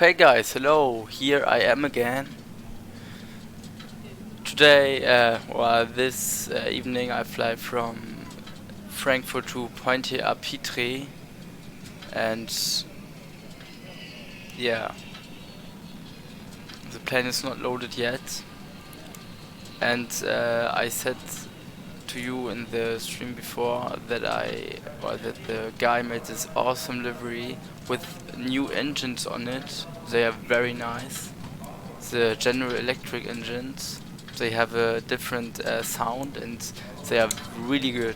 Okay guys, hello, here I am again. Today, this evening I fly from Frankfurt to Pointe-à-Pitre, and yeah, the plane is not loaded yet. And I said to you in the stream before that that the guy made this awesome livery with new engines on it. They are very nice. The General Electric engines. They have a different sound and they are really good.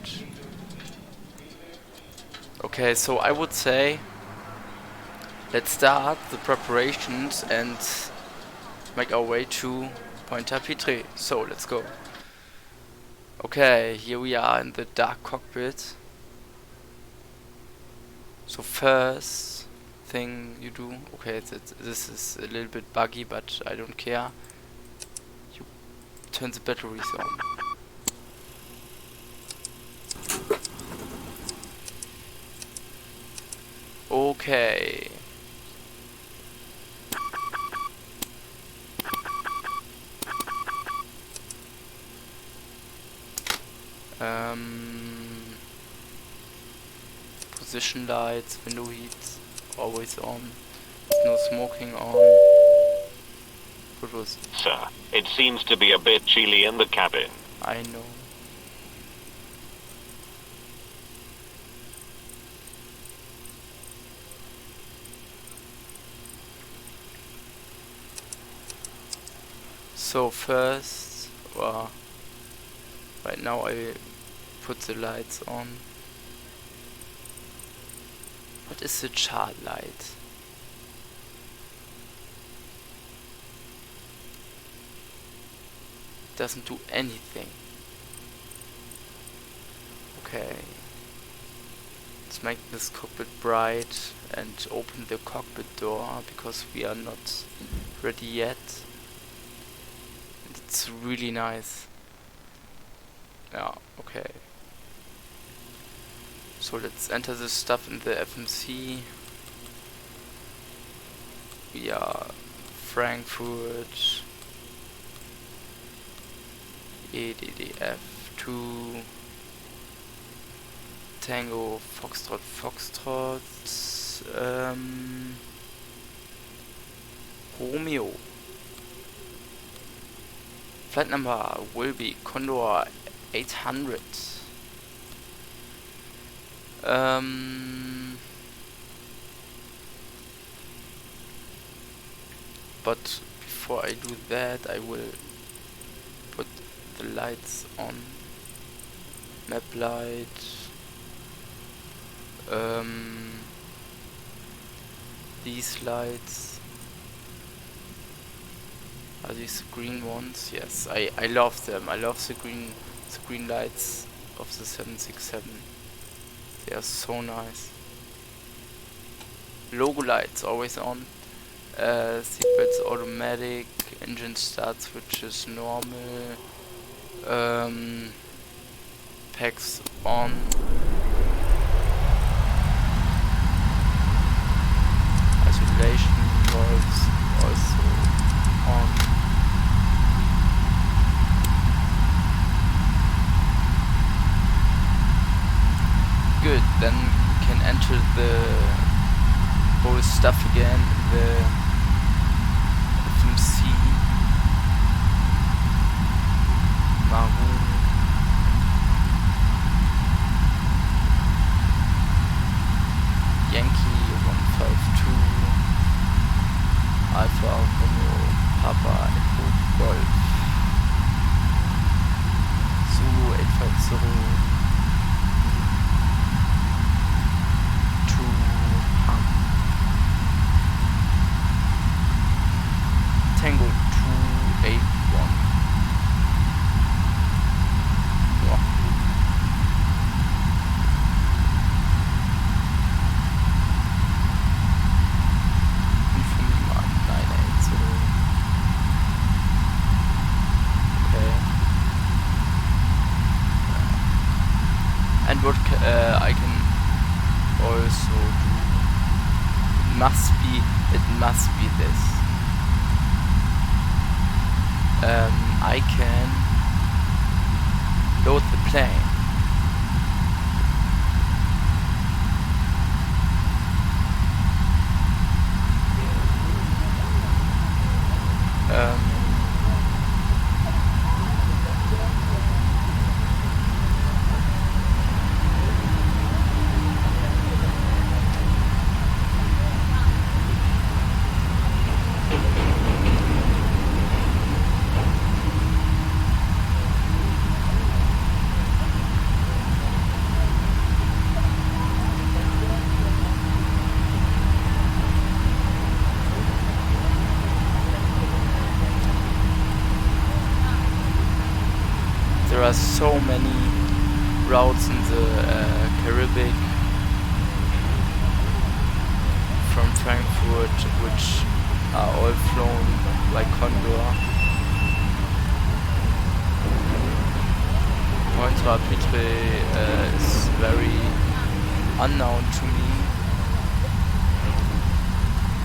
Okay, so I would say let's start the preparations and make our way to Pointe-à-Pitre. So let's go. Okay, here we are in the dark cockpit. So first thing you do, okay, this is a little bit buggy, but I don't care. You turn the batteries on. Okay. Position lights, window heats, always on. No smoking on. What was it? Sir, it seems to be a bit chilly in the cabin. I know. So first, right now I put the lights on. What is the chart light? Doesn't do anything. Okay. Let's make this cockpit bright and open the cockpit door because we are not ready yet. It's really nice. Yeah, okay. So let's enter this stuff in the FMC. We are Frankfurt EDDF2 Tango Foxtrot Romeo. Flight number will be Condor 800. But before I do that, I will put the lights on. Map light. These lights. Are these the green ones? Yes, I love them. I love the green lights of the 767. They are so nice. Logo lights always on. Seatbelts automatic. Engine start switches normal. Packs on. Isolation valves also on. Good, then we can enter the whole stuff again in the FMC. Maroon. Yankee 152 Alpha Romeo Papa Echo Golf Zulu 850 Tango 281. Wow. Lima 980. Okay. must be this. I can load the plane. There are so many routes in the Caribbean from Frankfurt which are all flown by Condor. Pointe Pitre is very unknown to me,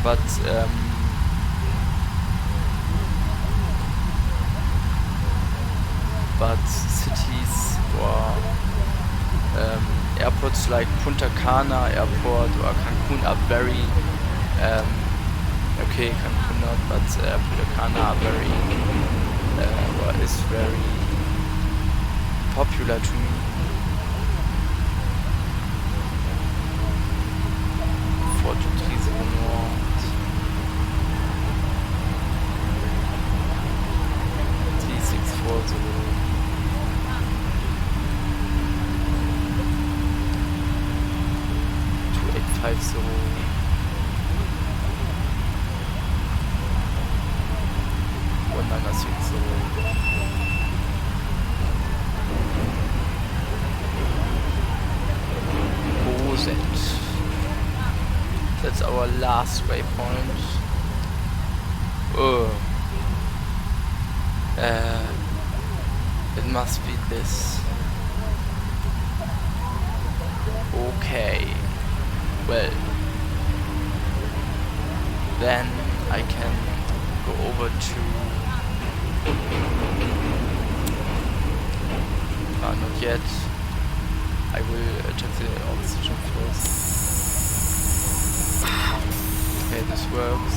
but cities or airports like Punta Cana airport or Cancun are very okay, Cancun not, but Punta Cana are very or is very popular to me. 423 North, 3640. 50 1960 Bosent. That's our last waypoint. Oh, it must be this. Okay. Well, then I can go over to not yet. I will check the oxygen first. Okay, this works.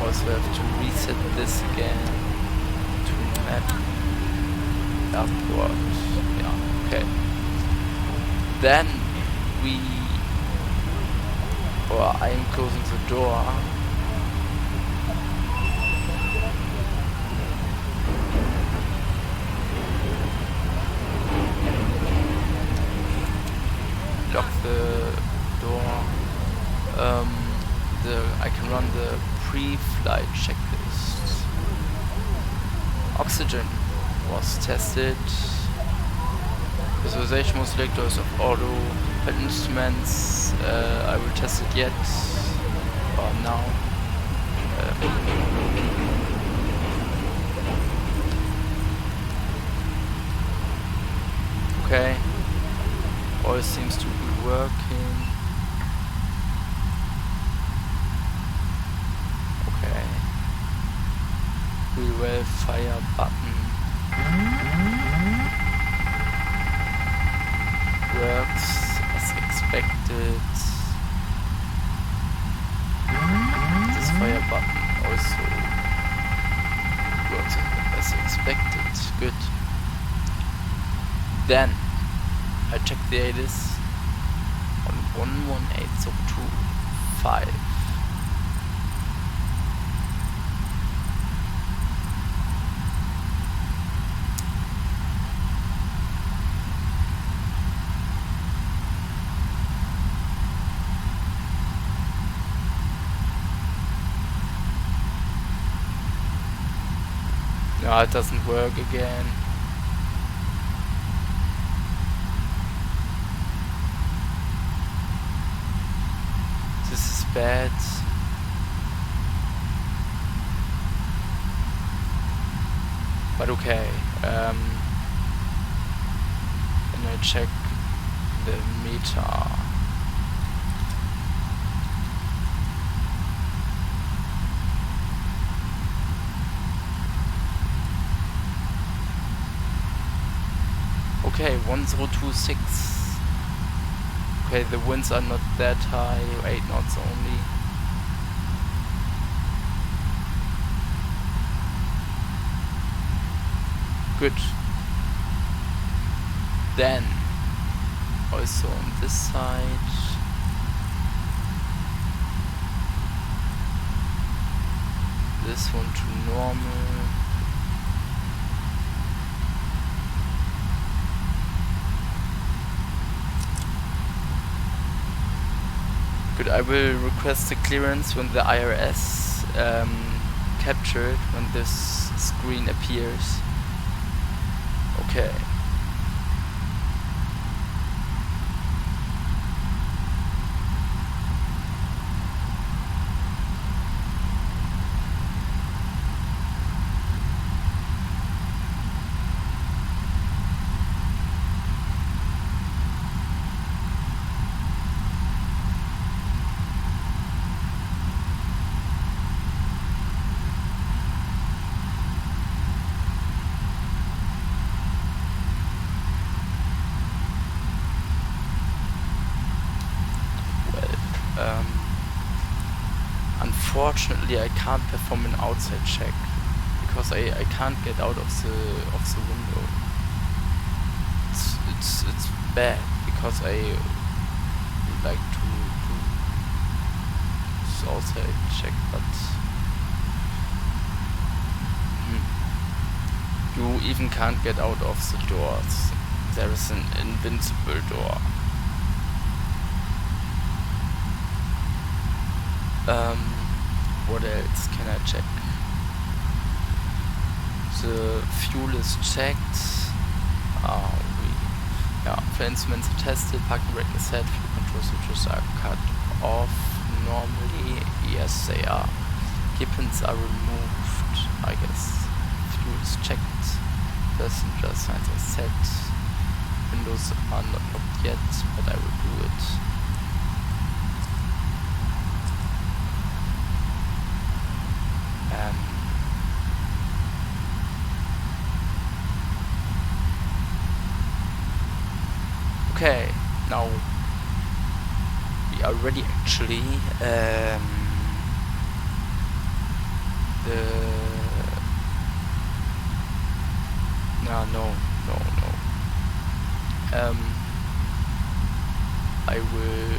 Also have to reset this again to map airport. Yeah. Okay. Then I am closing the door. Lock the door. I can run the pre-flight checklist. Oxygen was tested. Visualization was selectors of auto and instruments. I will test it yet or now. Okay, all seems to be working. Okay, we will fire button. Works as expected. This fire button also works as expected. Good. Then I check the ATIS on 118025. No, it doesn't work again. This is bad. But okay. And I check the meter. Okay, 1026. Okay, the winds are not that high, 8 knots only. Good. Then, also on this side. This one to normal. Good, I will request the clearance when the IRS capture it, when this screen appears. Okay. Unfortunately, I can't perform an outside check because I can't get out of the window. It's bad because I would like to do this outside check, but you even can't get out of the doors. There is an invincible door. What else can I check? The fuel is checked. Flight instruments are tested, parking brake is set, fuel control switches are cut off normally. Yes, they are. Gibbons are removed, I guess. Fuel is checked. Passenger signs are set. Windows are not locked yet, but I will do it. Okay, now we are ready actually. No. I will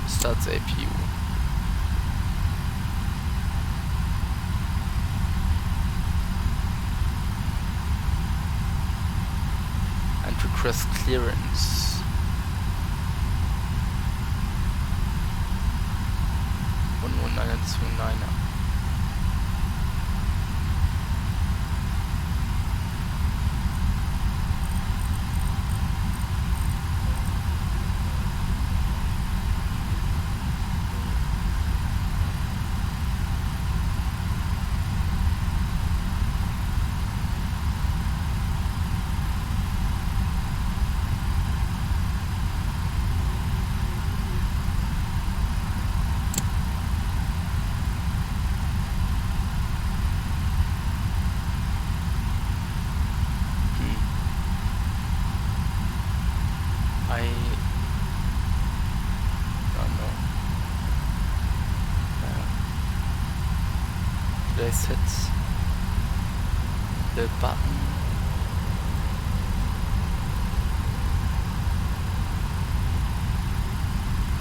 start the APU. And request clearance. One 119er. Did I set the button?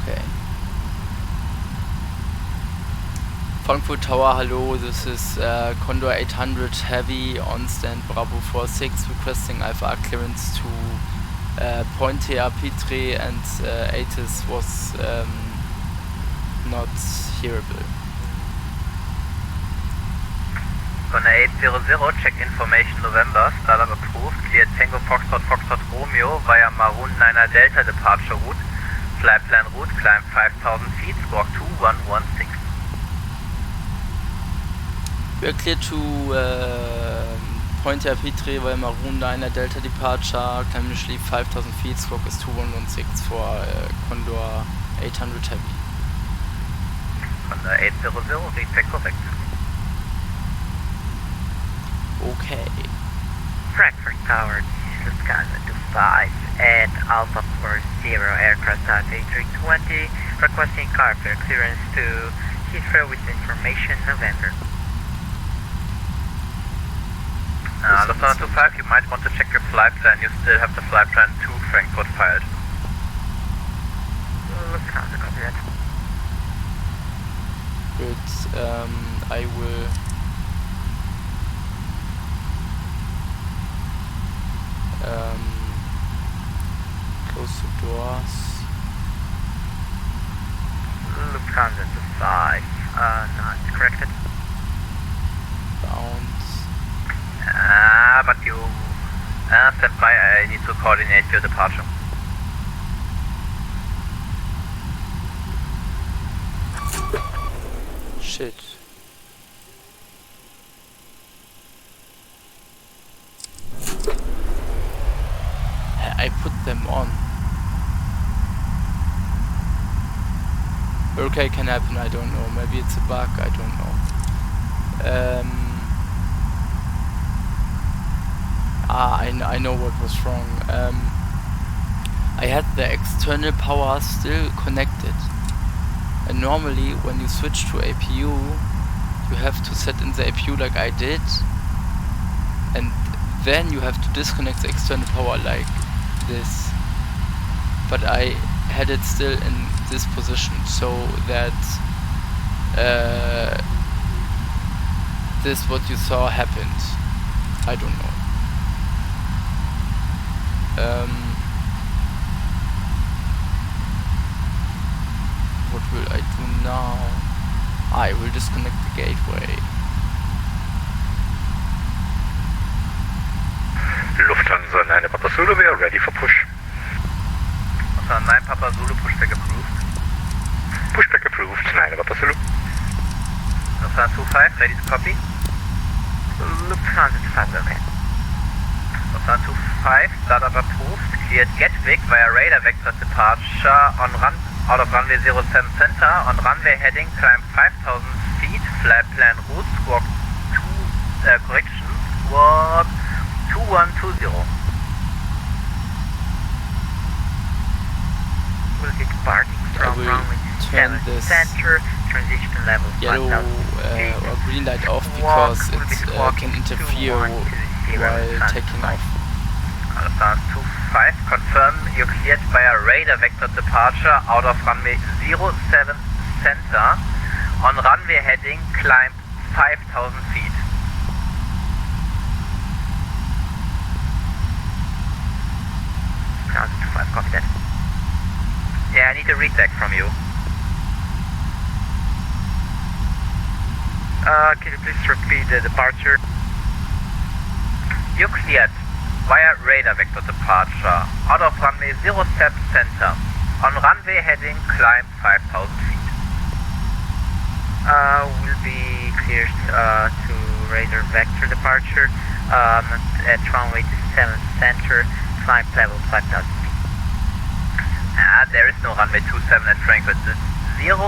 Okay. Frankfurt Tower, hello, this is Condor 800 Heavy on stand Bravo 46 requesting IFR clearance to Pointer, Pitre and ATIS was not hearable. Condor 800, check information November, startup approved, cleared Tango Foxtrot Foxtrot Romeo via Maroon 9er Delta departure route, flight plan route, climb 5000 feet, squawk 2116. We are clear to Point RP Travel Maroon 9 Delta departure, climb initially 5000 feet, squawk is 2116 for Condor 800 heavy. Condor 800, read back correct. Okay. Frankfurt Tower, Lufthansa 25 and Alpha 40 aircraft type A320, requesting carpet clearance to Heathrow with information November. Lufthansa 25, you might want to check your flight plan. You still have the flight plan to Frankfurt filed. Lufthansa, copy that. Good, I will close the doors. Lufthansa 25, not corrected. Bounce. But you stand by, I need to coordinate your departure. Shit. I put them on. Okay, can happen, I don't know. Maybe it's a bug, I don't know. I know what was wrong. I had the external power still connected. And normally when you switch to APU, you have to set in the APU like I did. And then you have to disconnect the external power like this. But I had it still in this position, so that this what you saw happened. I don't know. What will I do now? I will disconnect the gateway. Lufthansa 9 Papa Zulu, we are ready for push. Lufthansa 9 Papa Zulu, pushback approved. Pushback approved, 9 Papa Zulu. Lufthansa 25, ready to copy. Lufthansa 25, okay. Lufthansa 25, startup approved, cleared Gatwick via radar vector departure on out of runway 07 center, on runway heading, climb 5000 feet, flight plan route, squawk 2120. Will be departing from runway 7 center, transition level yellow 5000 or green light off because it can interfere while taking off. Lufthansa 25, confirm you cleared via radar vector departure out of runway 07 center, on runway heading, climb 5000 feet. Lufthansa 25, copy that. Yeah, I need a read back from you. Can you please repeat the departure? You cleared via radar vector departure out of runway 07 center, on runway heading, climb 5000 feet. Will be cleared to radar vector departure at runway 7 center, climb level 5000 feet. There is no runway 27 at Frankfurt. It's 07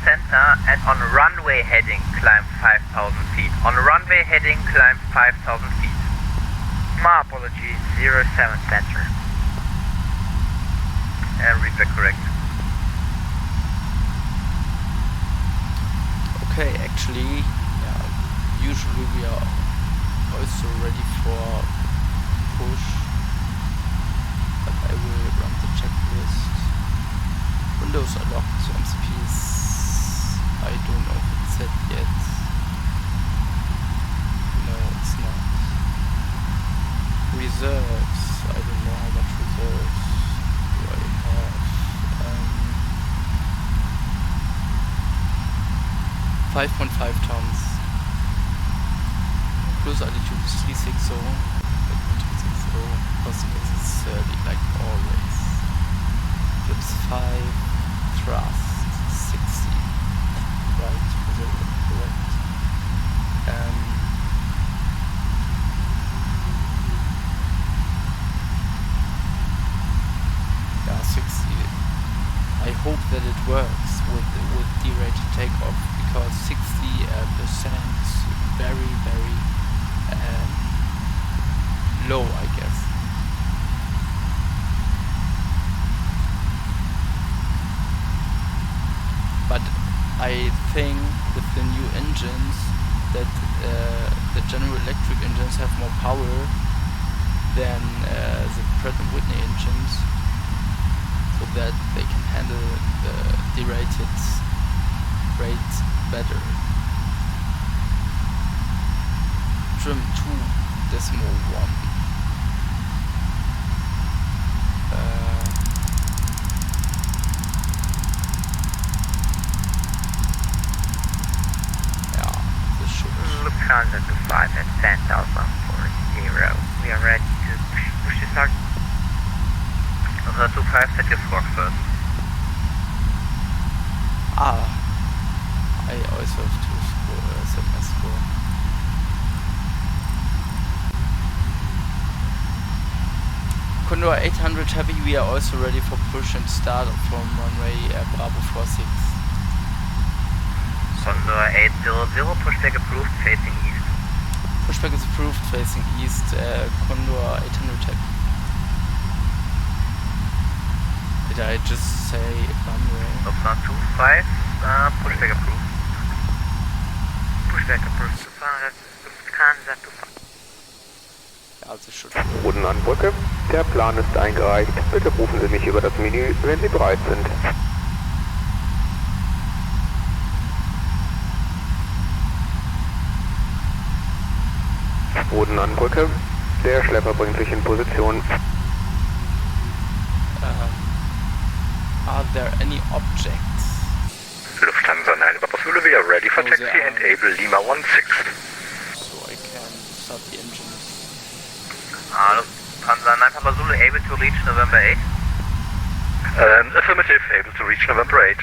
center and on runway heading, climb 5000 feet. On runway heading, climb 5000 feet. My apologies, 07 center. Read back correct. Okay, actually, yeah, usually we are also ready for push, but I will run the checklist. Windows are locked, so MCPs, I don't know if it's set yet. No, it's not. Reserves, I don't know how much reserves do I have. 5.5 tons. Cruise altitude is 360. 360. Cosmos is 30, like always. Flips 5. Thrust 60. Right? Was that correct? works with derated takeoff, because 60% is very low, I guess. But I think with the new engines that the General Electric engines have more power than the Pratt & Whitney engines, so that they can handle the derated rates better. Trim 2.1. Lufthansa to 5 at 10,040. We are ready to push the start. Lufthansa to 5, set your squawk first. I also have to set my score. Condor 800 Heavy, we are also ready for push and start from runway Bravo 46. Condor 800, pushback approved, facing east. Pushback is approved, facing east, Condor 800 Heavy. Did I just say runway? Lufthansa 25, pushback approved. Pushback approved. Lufthansa to 5. Also schon. Boden an Brücke. Der Plan ist eingereicht. Bitte rufen Sie mich über das Menü, wenn Sie bereit sind. Boden an Brücke. Der Schlepper bringt sich in Position. Are there any objects? Lufthansa 9 Papa Zulu, we are ready for taxi and able Lima 16. So I can start the engines. Lufthansa 9 Papa Zulu, able to reach November 8? Affirmative, able to reach November 8.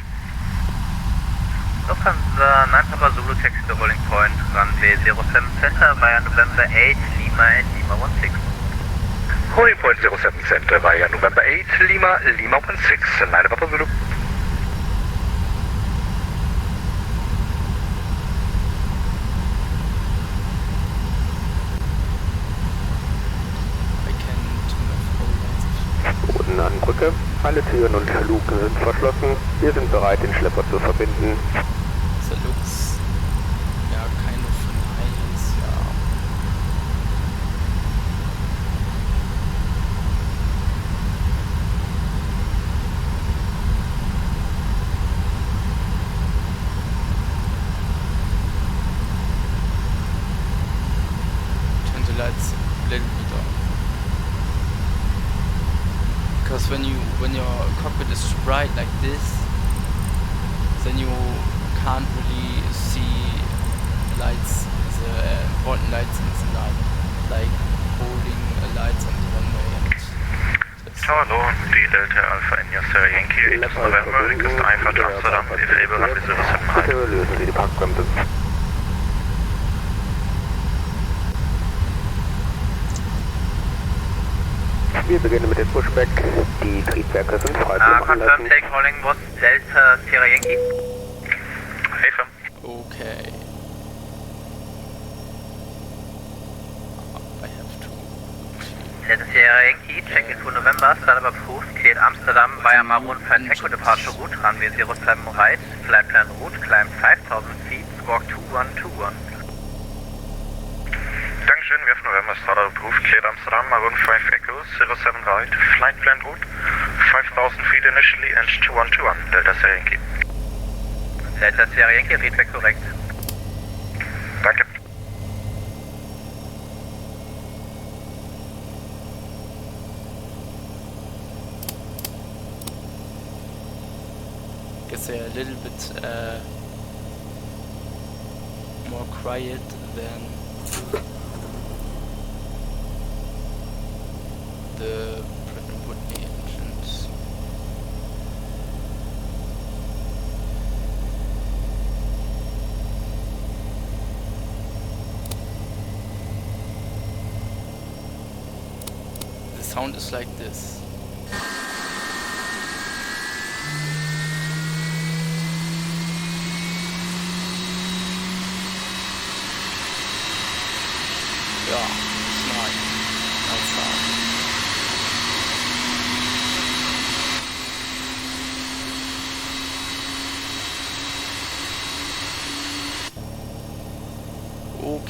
Lufthansa 9 Papa Zulu, taxi to rolling point, runway 07 center via November 8, Lima and Lima 16. Holding point 07 center via November 8, Lima 16, 9 Papa Zulu. Boden an Brücke. Alle Türen und Luken sind verschlossen. Wir sind bereit, den Schlepper zu verbinden. So looks, yeah, kind of nice, yeah. Turn the lights a little bit on. Because when your cockpit is bright like this, then you can't really see lights, the important lights in the night, like holding lights on the runway and Hallo, die Delta Alpha India Sierra Yankee, 8 November, request Alpha to Amsterdam, available runway 07 right. Bitte lösen Sie die Parkbremse. Wir beginnen mit dem Pushback. Die Triebwerke sind frei zu machen lassen. Confirm, take rolling was Delta Sierra Yankee. Hey, Firm. okay. I have to. Delta Sierra Yankee, check into November, startup approved, cleared Amsterdam via Maroon 5 Echo departure route, runway 07 right, flight plan route, climb 5000 feet, squawk 2121. Dankeschön, wir have November startup approved, cleared Amsterdam, Maroon 5 Echo, 07 right, flight plan route, 5000 feet initially and 2121, Delta Sierra Yankee. Delta Sierra Yankee, feedback korrekt. Danke. Guess they're a little bit more quiet than the Pratt & Whitney engines. The sound is like this.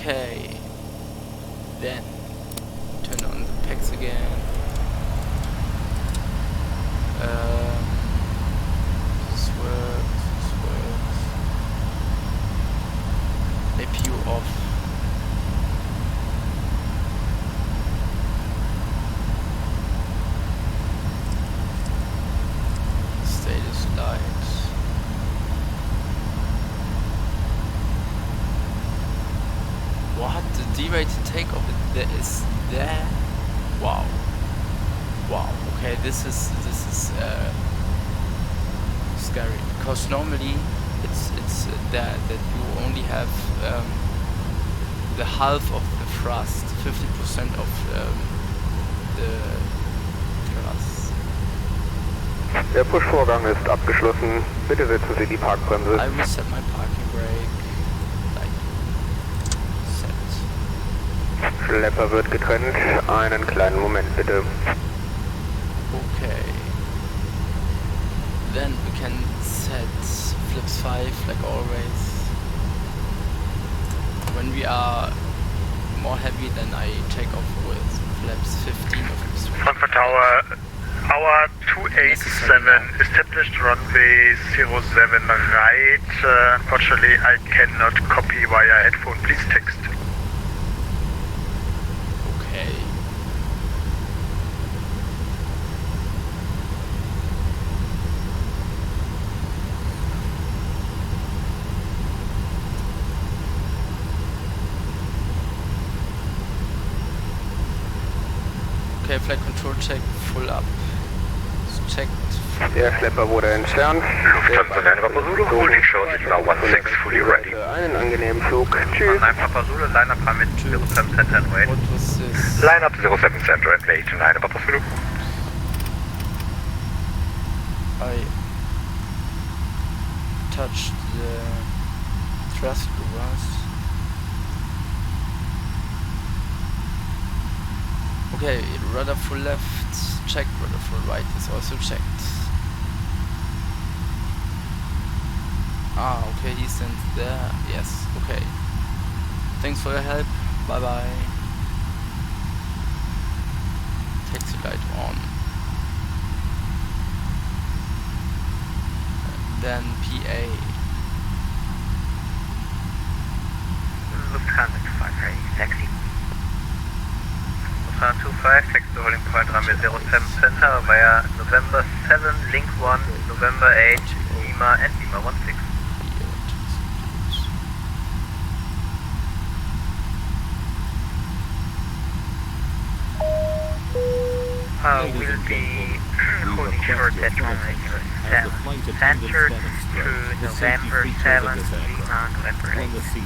Okay. Then turn on the packs again. This works. APU off. Status lights. What? The D-rated takeoff is there? Wow. Okay, this is scary, because normally it's that you only have the half of the thrust, 50% of the thrust. Der Push-Vorgang ist abgeschlossen. Bitte setzen Sie die Parkbremse. I will set my parking brake. Like set. Schlepper wird getrennt. Einen kleinen Moment bitte. Okay. Then we can set flaps 5 like always. When we are more heavy, then I take off with flaps 15 or flaps 20. Frankfurt Tower, hour 287, established runway 07 right. Unfortunately, I cannot copy via headphone. Please text. Okay. Okay, flight control check, full up. It's checked. Der Schlepper wurde entfernt. Lufthansa 9 Papa Zulu, holding short is now 16, fully ready. Einen angenehmen Flug. Tschüss. 9 Papa Zulu, line up mit 07 Center and wait. What was this? Line up 07 center and wait, 9 Papa Zulu. I touched the thrust levers. Okay, rudder full left, checked, rudder full right is also checked. Ah, okay, he stands there, yes, okay. Thanks for your help, bye bye. Taxi light on. Then PA. Lufthansa 25 ready, taxi. Lufthansa 25, taxi to holding point runway 07 Center via November 7, Link 1, November 8, Lima and Lima 16. We'll be holding short at runway 07 Center through November 7, Lima, November 8, Lima,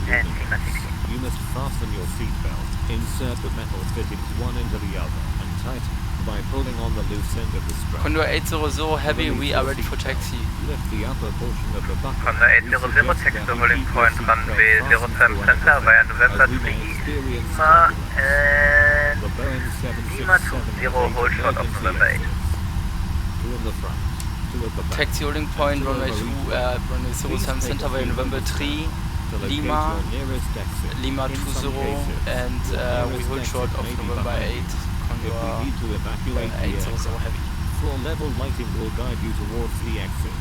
and Lima 16. You must fasten your seatbelt. Insert the metal fittings one into the other and tighten by pulling on the loose end of the strap. Condor 800 heavy, we are ready for taxi. Lift the upper portion of the buckle. Condor 800, taxi to holding point runway 07 Center via November 3, Lima and The Boeing Lima 20, hold short of November 8. Two in the front, two at the back. Taxi holding point runway 07 Center via November 3, Lima, Lima 20, and we hold short of November 8, Condor 800 heavy. Floor level lighting will guide you towards the exit.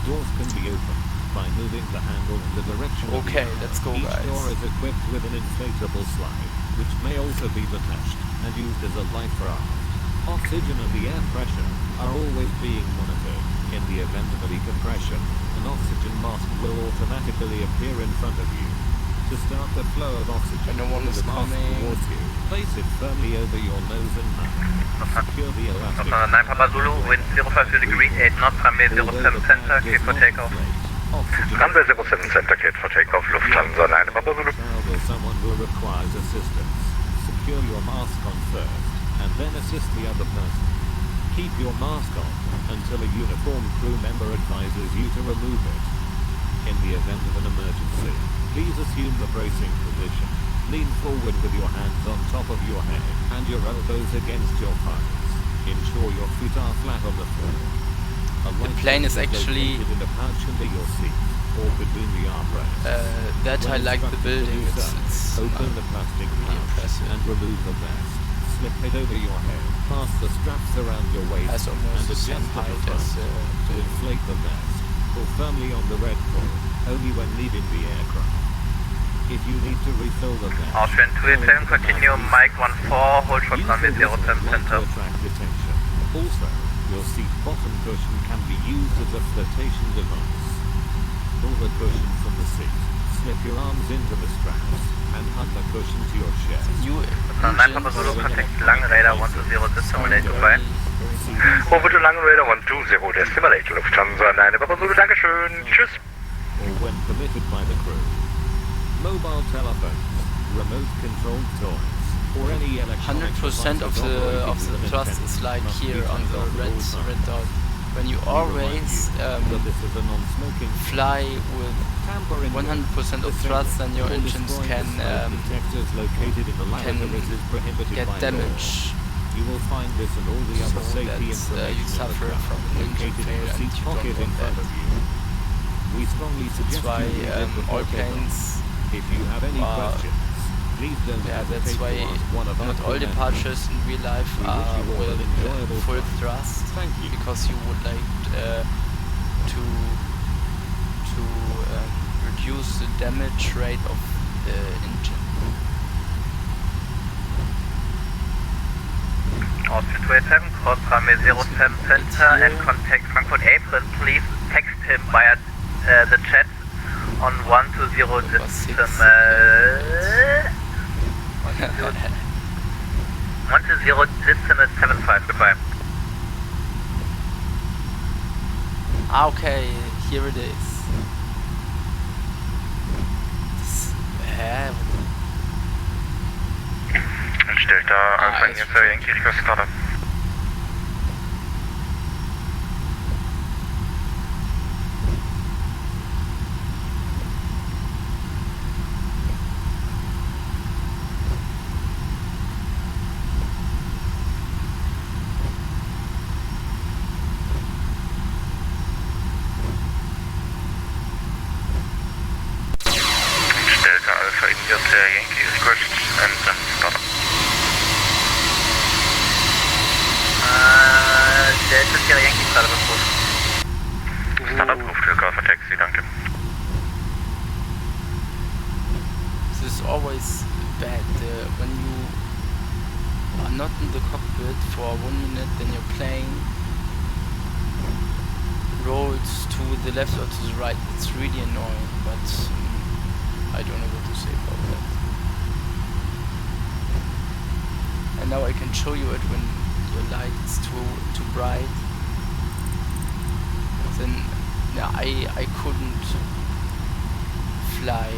Doors can be opened by moving the handle in the direction of Okay, the arrow. let's go, Each guys. door is equipped with an inflatable slide, which may also be detached and used as a life raft. Oxygen and the air pressure are always being monitored. In the event of a decompression, an oxygen mask will automatically appear in front of you. To start the flow of oxygen No one is through the mask coming. towards you, place it firmly over your nose and mouth. Secure the elastic. Lufthansa 9 Papa Zulu, wind 05 degree 8 knots, runway 07 Center, clear for takeoff. Runway 07 center, cleared for takeoff. Lufthansa 9 Papa Zulu. Child or someone who requires assistance. Secure your mask on first, and then assist the other person. Keep your mask on until a uniformed crew member advises you to remove it. In the event of an emergency, please assume the bracing position. Lean forward with your hands on top of your head and your elbows against your thighs. Ensure your feet are flat on the floor. A The light plane is switch actually located in a pouch under your seat or between the armrests. That I When like the instructed to building. do so, It's open the plastic really pouch impressive. and remove the vest. Slip it over your head, pass the straps around your waist, Has and almost the same adjust at the height as front to inflate the vest. Pull firmly on the red cord, only when leaving the aircraft. If you need to refill the vest, Austrian 287, continue, Mike 14, hold short use runway the whistle 07 light to center. attract attention. Also, your seat bottom cushion can be used as a flotation device. Pull the cushion from the seat, slip your arms into the straps, and hug the cushion to your chest. new Nine Papa Zulu, contact Lang Radar 120, dissimulate goodbye. Over to Lang Radar 120, dissimulate Lufthansa 9 Papa Zulu, Dankeschön, tschüss. Or when permitted by the crew. Mobile telephones, remote controlled toys, or any electronic 100% of the thrust is like here on the red dot. When you always but this is a non-smoking fly with tampering 100% of thrust, then your engines can detectors located in the laboratories is prohibited get by damage. law. You will find this and all the other So safety that information you suffer in the from an engine located in failure the and seat you don't pocket in want front that. of you. We strongly suggest That's why you use it before all takeoff. planes, If you have any questions, please don't yeah, hesitate that's why to ask one of our not all crew members. departures in real life We wish are you all with an enjoyable full flight. thrust, Thank you. because you would like to reduce the damage rate of the engine. Austrian 287, cross runway 07 center and contact Frankfurt April. Please text him via the chat on 120 decimal 75. Goodbye. Okay, here it is. Delta Alpha it's India Yankee request startup. Delta Alpha India Yankee request and startup. Delta Sierra Yankee startup approved. Startup approved, Delta Alpha Taxi, danke. This is always bad when you are not in the cockpit for 1 minute, then your plane rolls to the left or to the right. It's really annoying, but I don't know what to say about that. And now I can show you it when your light is too bright. Then yeah, I couldn't fly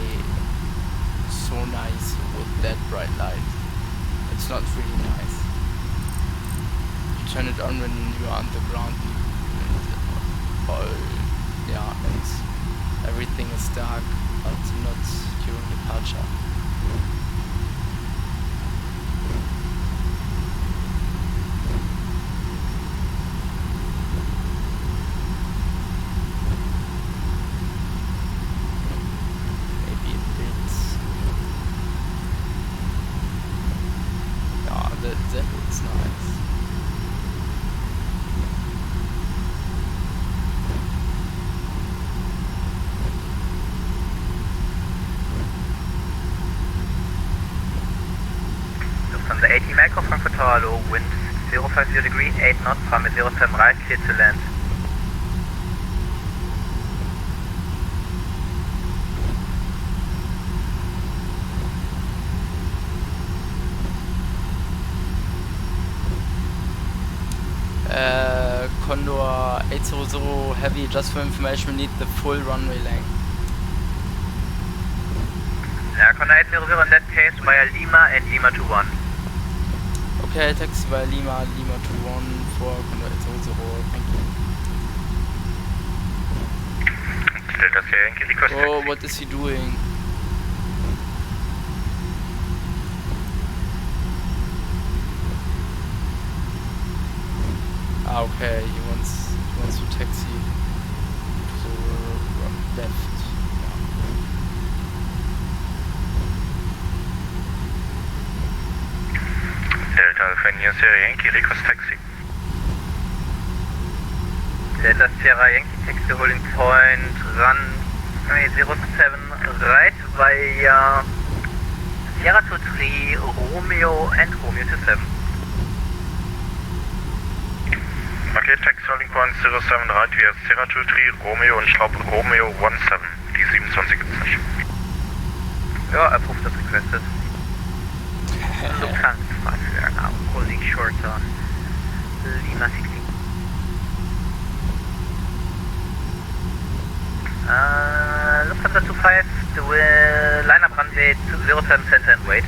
so nice with that bright light. It's not really nice. You turn it on when you are on the ground and everything is dark, but not during departure. Maybe a bit. Yeah, that looks nice. Lufthansa 80 Micro Frankfurt Tower low, wind 050 degrees, 8 knots, runway 07 right, clear to land. Condor 800 heavy, just for information, we need the full runway length. Condor 800 in that case via Lima and Lima to 1. Okay, taxi via Lima to 1 for Condor 800, thank you. Delta Sierra Yankee request Oh, taxi. what is he doing? Okay, he wants to taxi to the left. fan here, Sierra Yankee, request taxi. Delta Sierra Yankee, taxi holding point, runway 07 right via Sierra 23, Romeo and Romeo 27. Okay, taxi holding point 07 right via Sierra 23, Romeo und Schraub Romeo 17. Die 27 gibt's nicht. Ja, approved as requested. Lufthansa 5, we are now holding short on Lima 16. Lufthansa 25, line up runway 07 center and wait.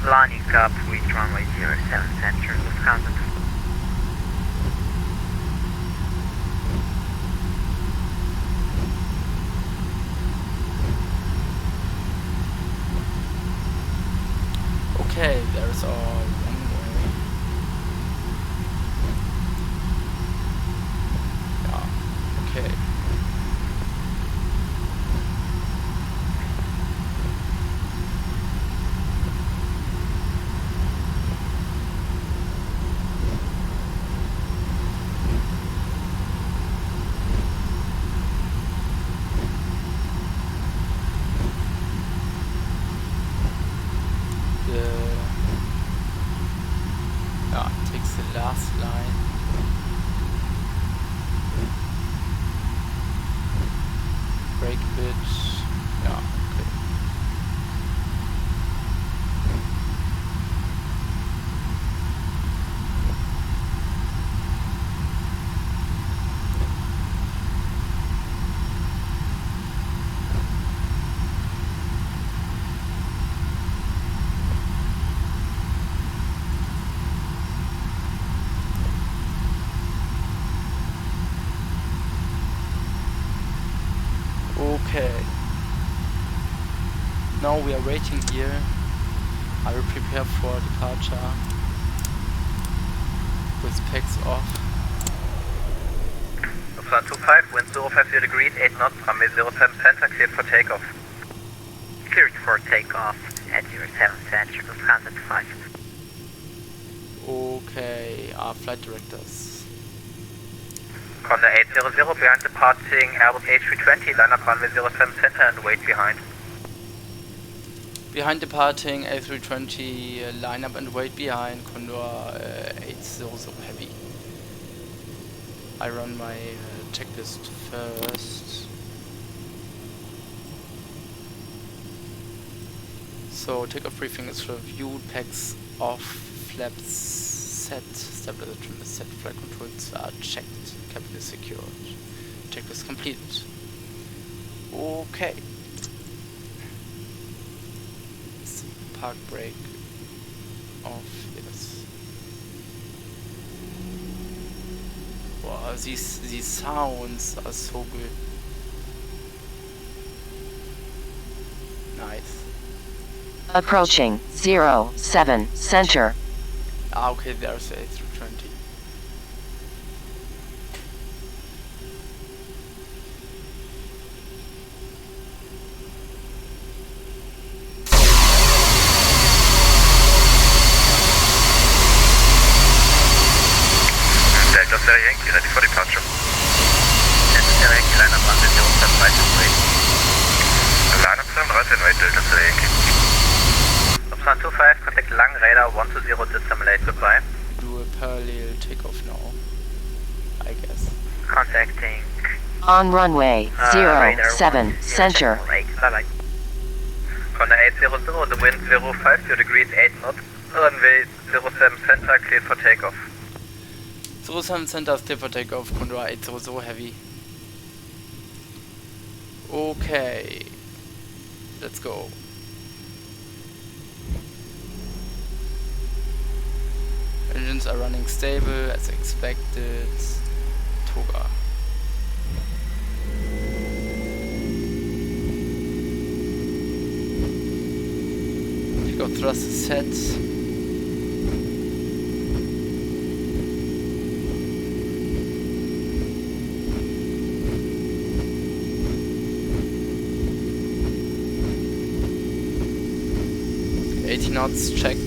Lining up, reach runway 07 center, Lufthansa 2. Okay, there's our runway. Yeah, okay. Takes the last line. Brake bit. Yeah, okay. Okay. Now we are waiting here. I will prepare for departure with packs off. Lufthansa 25, wind 050 degrees, 8 knots, runway 07 center, cleared for takeoff. Cleared for takeoff at 07 center, Lufthansa 25. Okay, flight directors. Condor 800, behind departing Airbus A320, line up runway 07 center and wait behind. Behind departing A320, line up and wait behind Condor 800 heavy. I run my checklist first. So takeoff briefing is reviewed, packs off, flaps set, stabilizer trim is set, flight controls are checked, cabin is secured, checklist completed. Okay. Park brake off, yes. Wow, these sounds are so good. Nice. Approaching 07 center. Ah, okay, there's a A320. Delta Sierra Yankee, ready for departure. Delta Sierra Yankee, line up runway 07 right and wait. Line up 7 right and wait, Delta Sierra Yankee. Lufthansa 25, contact Lang radar 120, dissimulate, goodbye. Do a parallel takeoff now, I guess. Contacting On runway radar 07 center. Bye bye. Condor 800, the wind 050 degrees, 8 knots, runway 07 center, cleared for takeoff. 07 center, clear for takeoff, Condor 800 heavy. Okay, let's go. Engines are running stable as expected. Toga. Takeoff thrust is set. Knots checked.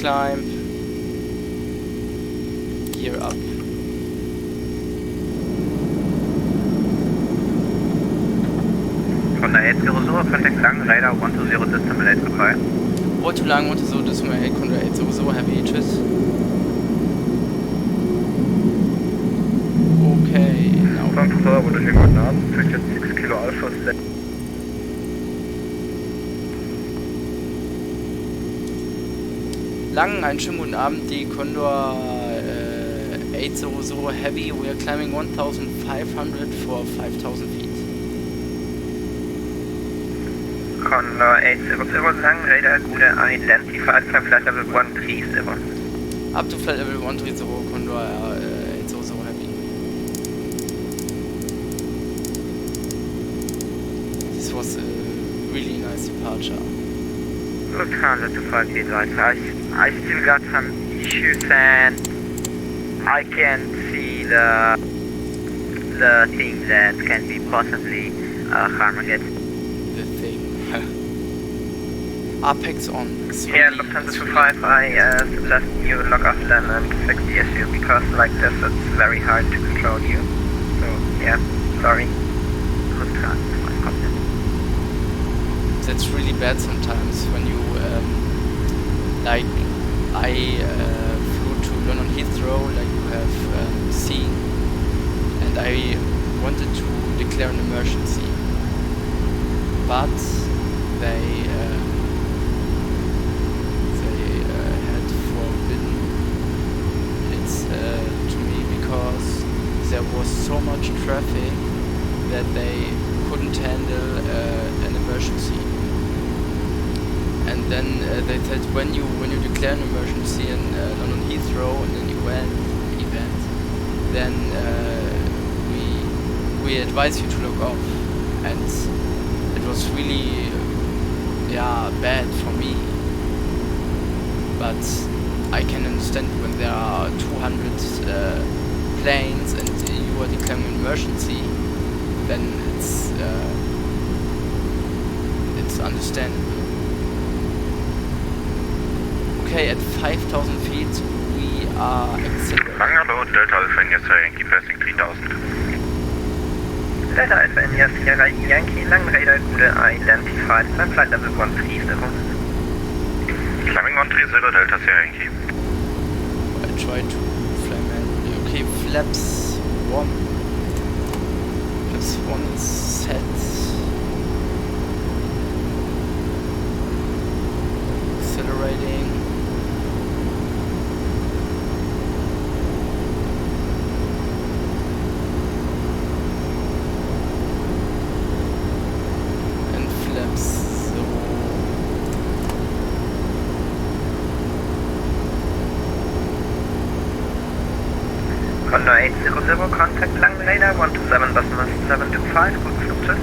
climb, gear up. Condor 800, contact lang, radar 120 dissimulate, goodbye. 1 lang, 120 dissimulate, Condor 800, heavy, tschüss. Okay, now. Frankfurt, wunderschönen guten Abend, Ticket 6 Kilo Alpha, Lang, einen schönen guten Abend, die Condor 800 Heavy. We are climbing 1,500 for 5,000 feet. Condor 800, lang, radar gute identified, climb flight level 130. Up to flight level 130, Condor 800 Heavy. This was a really nice departure. Look, 100 to 5 feet right. I still got some issues and I can see the thing that can be possibly Armageddon. The thing. Apex on. Yeah, Lufthansa 25, I suggest you log off then and fix the issue because like this it's very hard to control you. So yeah, sorry. That's really bad sometimes when you like I flew to London Heathrow, like you have seen, and I wanted to declare an emergency, but they had forbidden it to me because there was so much traffic that they couldn't handle an emergency. And then they said when you declare an emergency in London Heathrow in an event, then we advise you to log off, and it was really bad for me. But I can understand when there are 200 planes and you are declaring an emergency, then it's understandable. Okay, at 5,000 feet we are accelerating. Bangalore, Delta Alpha India Yankee passing 3000. Delta Alpha India Sierra Yankee, lang radar gute identified, climb flight level 130. Climbing 130, Delta Sierra Yankee. I try to fly manually. Okay, flaps 1. Flaps 1 is set. Accelerating. Condor 800, contact lang radar 127.725, guten Flug, tschüss.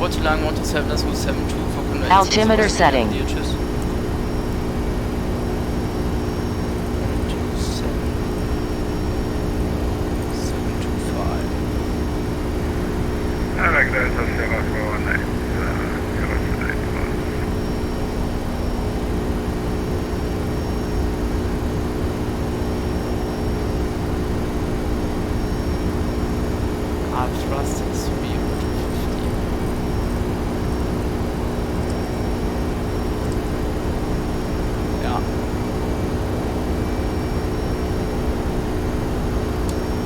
1 lang, 127.722 for Condor 800. Altimeter setting. Tschüss. 127.725. I like Delta Sierra 418. Thrust is 350. Ja.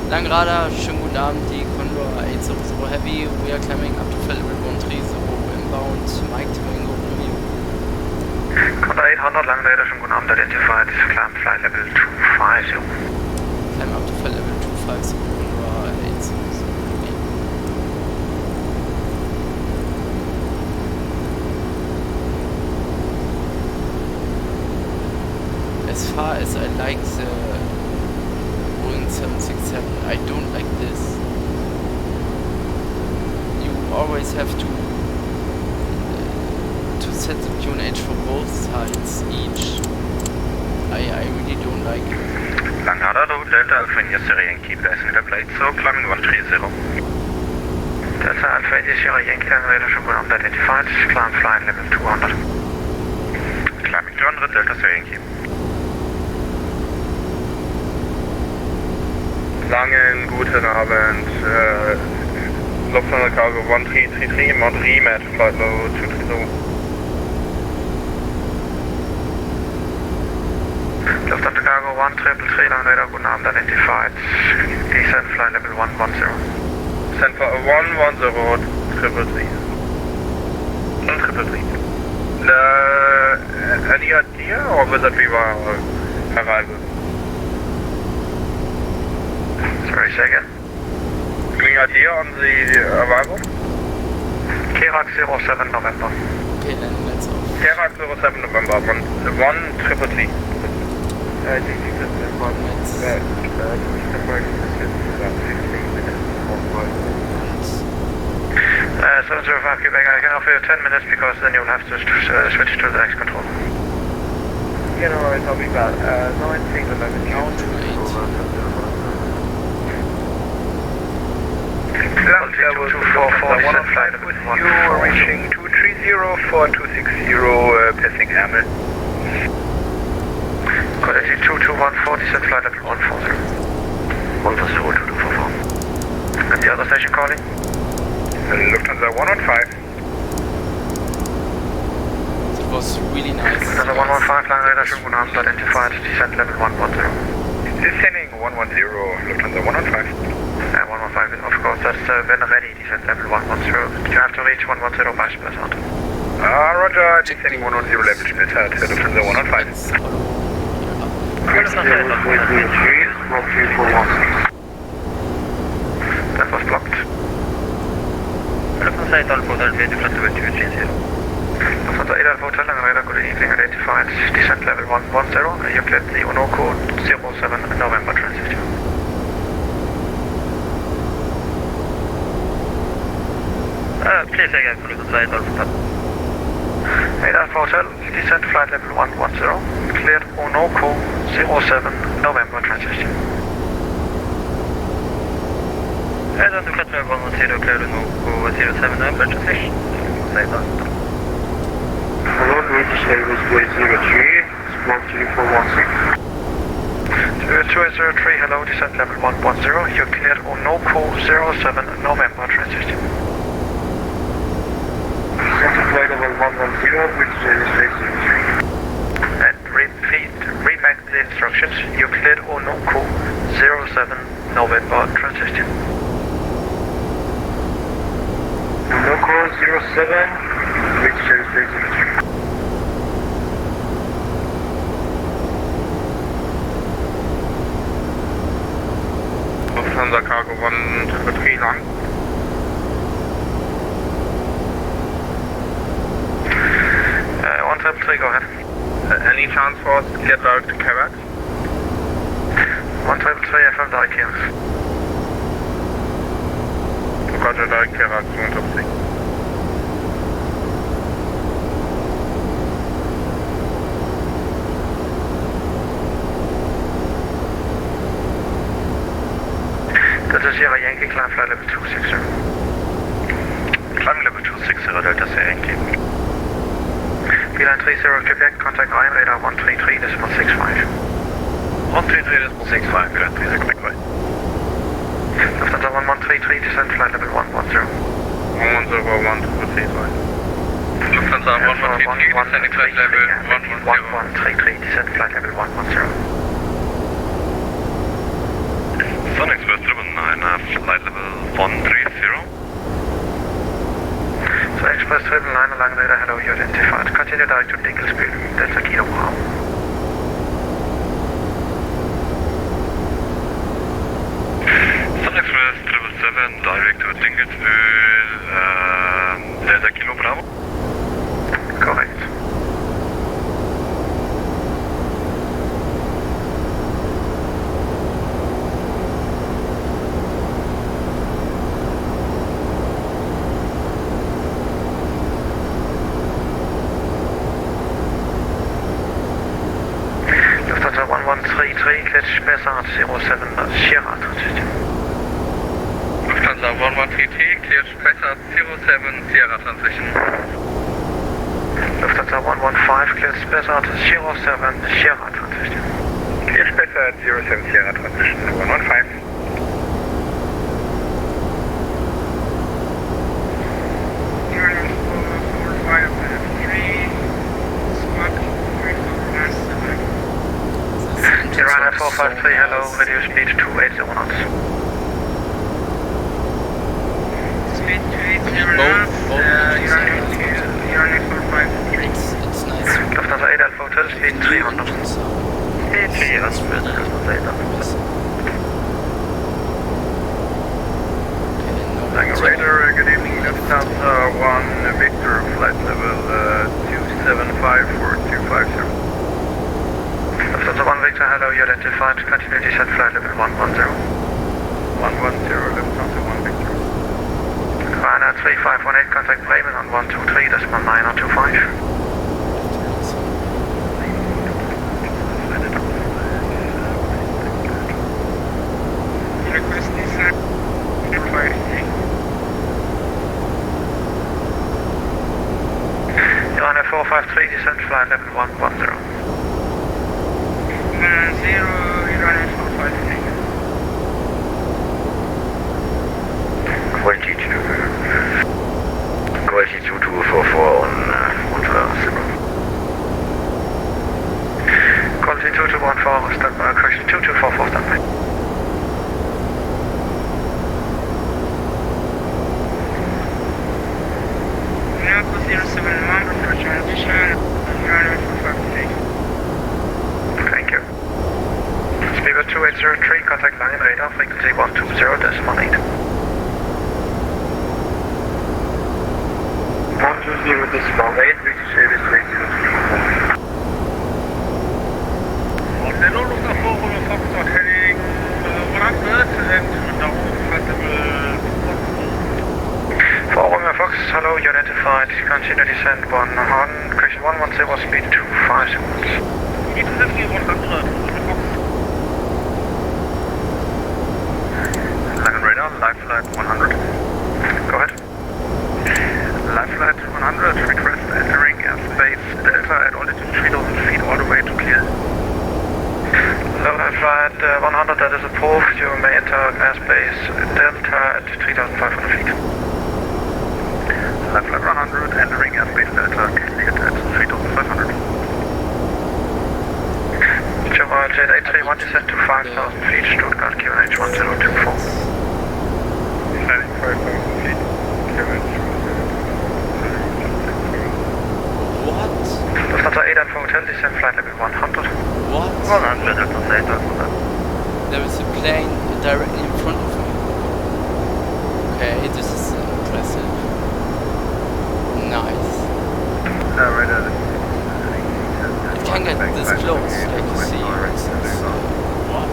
Langradar, schönen guten Abend, die Condor 800 Heavy. We are climbing up to flight level 130 inbound. Mike Tango Romeo. Condor 800, lang radar, schönen guten Abend, identified, climb flight level 250. Climb up to flight level 250, Condor 800. As far as I like the Boeing 767, I don't like this. You always have to set the QNH for both sides each. I really don't like it. Langradar, Delta Alpha India Sierra Yankee, passing the plate, so climbing 130. Delta Alpha India Sierra Yankee, langradar, schönen guten Abend, identified, climb flight level 200. Climbing 200, Delta Sierra Yankee. Langen, guten Abend. Lufthansa Cargo 1333, Mount Remed, flight level 230. Lufthansa Cargo 1333, Long Radar, guten Abend, identified. Descent flight level 110. Descent for 110, 333. 333. Any idea, or will that be our arrival? Sorry, say again. Any idea on the arrival? Kerak 07 November. Okay, then let's off. Kerak 07 November, 1333. So 05 Quebec, I can offer you 10 minutes because then you'll have to switch to the next control. Yeah, no worries, I'll be back. 1911 Level 244, descent flight level 1. You are reaching 230 for 260, passing Hamel. Quality 2214, descent flight level 140. 140, 2244. And the other station calling? Lufthansa 115. It was really nice. Lufthansa 115, Long Radar, schönen guten Abend, identified, descent level 110. Descending 110, Lufthansa 115. 115, of course, that's when ready, descent level 110. You have to reach 110 by split out. Roger, descending 110, level split out, Lufthansa 115. That was blocked. Lufthansa 8 Alpha Hotel, flight level 230. Lufthansa 8 Alpha Hotel, Long Radar, good evening, identified, descent level 110, you cleared the UNO code 07 November transit. Please again for Lufthansa 8 Alpha Hotel. 8 Alpha Hotel, descent flight level 110, cleared UNO code 07 November transit. 8 Alpha flight level 110, cleared UNO code 07 November transit. Hello, British Airways 203, Squawk 2416. 203, hello, descent level 110, you cleared UNO code 07 November transit. Flight level 110, British Airways 203. And read back the instructions, you cleared UNO code 07 November transit. UNO code 07, British Airways 203. Lufthansa Cargo 133 lang. 173, go ahead. Any chance for us to get direct to Kerak? 173, FM direct here. Roger, direct Kerak 173. That is Sierra Yankee, climb flight level 260. Climb level 260, Delta Sierra Yankee. V-line 30 Quebec, contact Ryan, radar 133.65. 133.65, V-line 30 Quebec, right. Lufthansa 1133, descent flight level 110. 110, 133, right. Lufthansa 1133, descending flight level 1133, descent flight level 110. Sun Express 999, flight level 130. So Express 999, Long Radar, hello, you identified. Continue direct to Dinkelspiel, Delta Kilo Bravo. Sun Express 777, direct to Dinkelspiel, Delta Kilo Bravo. Correct. Lufthansa 1133, cleared Spessart 07 Sierra transit. Lufthansa 1133, cleared Spessart 07 Sierra transition. Lufthansa 115, cleared Spessart 07 Sierra transit. Cleared Spessart 07 Sierra transition 115. 053, hello, radio speed 280 knots. Speed 280 both you're on 453. It's nice. Lufthansa 8 Alpha Hotel, speed 300. Speed 300, Lufthansa 8 Alpha Hotel. Tanger Radar, good evening, Lufthansa 1 Victor, flight level 275 for 250. Lufthansa 1 Victor, hello, you identified, continue descent flight level 110. 110, Lufthansa 1 Victor. Ryanair 3518, contact Bremen on 123, decimal 9025. Request descent 453. Ryanair 453, descent flight level 110. 0, Ryanair 453. Quality 2244 on Quality 2214, standby, correction 2244, standby. Miracle 071, for transition, Ryanair 453. Thank you. Speedbird 2803, contact line radar, frequency 120.8. 120.8, British Airways 303. On the roll of the Forum Foxtrot heading 100 and now flight level 1. Forum Fox, hello, you identified, continue descent 1, correction 110, speed 25 seconds. Speed 100, Langen radar, live flight 100. Go ahead. Live flight 100, request entering airspace Delta at altitude 3000 feet all the way to clear. Live flight 100, that is approved. You may enter airspace Delta at 3500 feet. Live flight 100, entering airspace Delta, cleared at 3500. German Jet 831, descent to 5000 feet, Stuttgart, QNH 1024. Descending 5,000 feet, QNH. What? Lufthansa 8 Alpha Hotel, descent flight level 100. What? 100, Lufthansa 8 Alpha Hotel. There is a plane directly in front of me. Okay, this is impressive. Nice. It can get this close, like you see. What?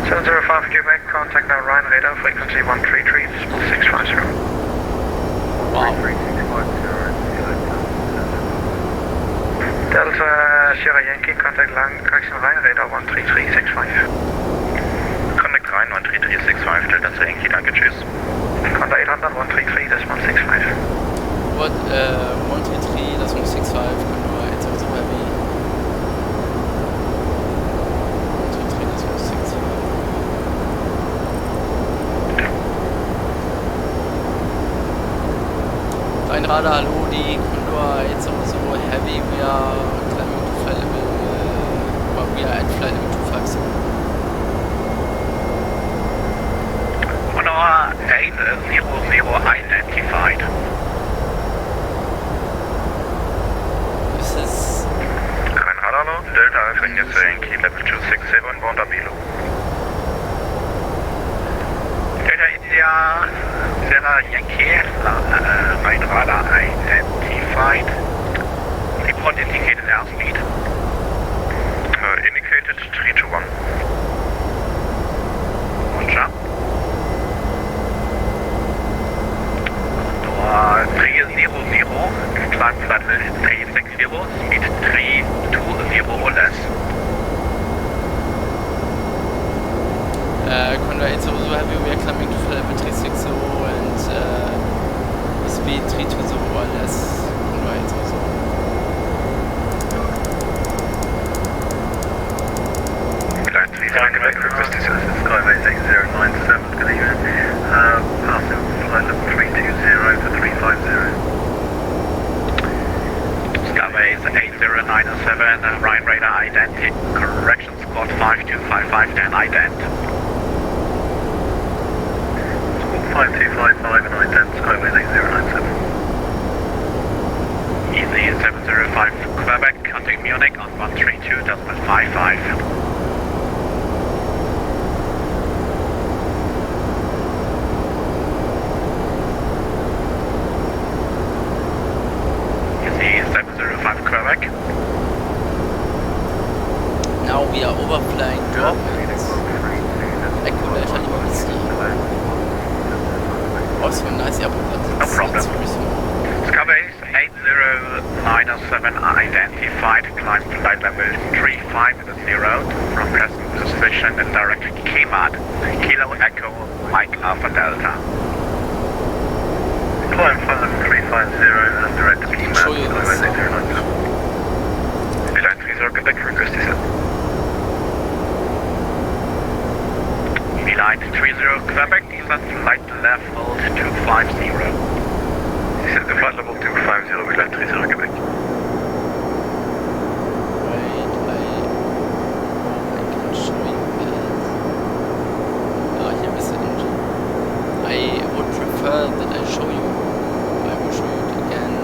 705 Quebec, contact now Ryan radar, frequency 133, 650. Wow. Delta Sierra Yankee, contact correction Ryan radar 13365. Contact Ryan 13365, Delta Sierra Yankee, danke, tschüss. Contact 800 133, decimal 65. What, 133, das muss 65, Condor, it's also heavy. 133, das muss 65. Dein Radar, hallo, die Condor, it's also heavy, we are climbing to flight level, well, we are at flight level 250. Condor 800 identified. This is... Kein Radar, Delta Alpha India Yankee, level 267, Bonda Below. Delta India, Sierra Yankee, line radar identified. Report indicated airspeed. Indicated 321. Roger. Condor 300, climb flight level 360, speed 320 or less. Condor 8 so heavy, we are climbing to flight level 360 and speed 320 or less. Condor 8 also. Quebec, request is Skyway 8097, good evening. Passing flight level 320 to 350. Skyway 8097, Ryan radar identity, corrections, squawk 5255, then ident. Squawk 5255 and ident, Skyway 8097. Easy 705 Quebec, contact Munich on 132.55. Easy 705 Quebec. Now we are overflying drop and echo leisure university. Also a nice airport, but No problem. it's very small. Skybase 8097 identified, climb flight level 350 from present position and direct Keymat, Kilo Echo, Mike Alpha Delta. Climb flight level 350 and direct to Keymat, Show you Skyway this. 8097. Beeline 30 Quebec, request descent. Beeline 30 Quebec, descent flight level 250. Descent to flight level 250, Beeline 30 Quebec. Wait, I can show you that. Here is the engine. I would prefer that I show you. I will show you it again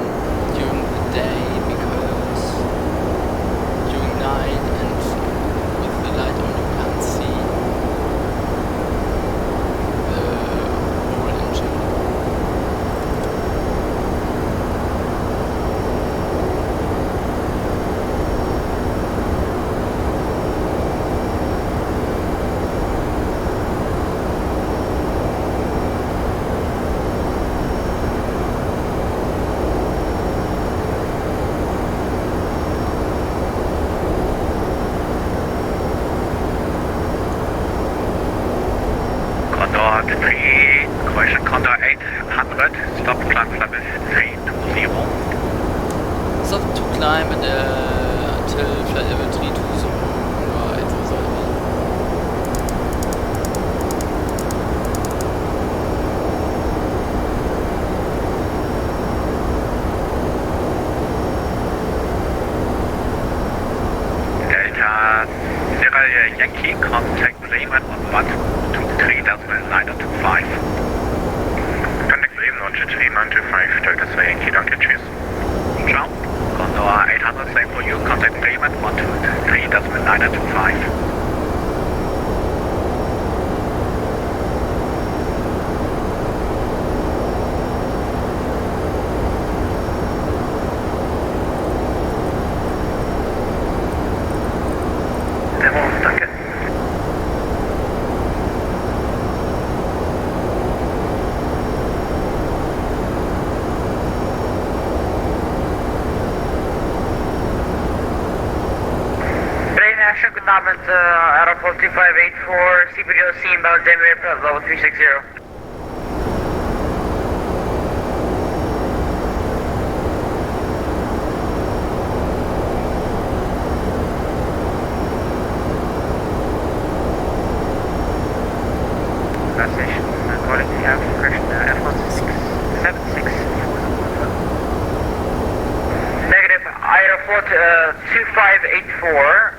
during the day because during night and with the light on you can't see the whole engine. Condor 3, correction, Condor 800, stop climb level 320. Stop to climb and, until flight level 320. Right, so sorry. Delta Sierra Yankee, contact Bremen on 123.925. Contact Bremen, longitude 3925, Delta Sierra Yankee, danke, tschüss. Ciao. Condor 800, same for you, contact Bremen 123.925. Demo, danke. Brain action, good Abend, Aeroport 2584, CBDOC inbound Denver, level 360. Gas station, calling the air correction, F1676. Negative, Aeroport 2584,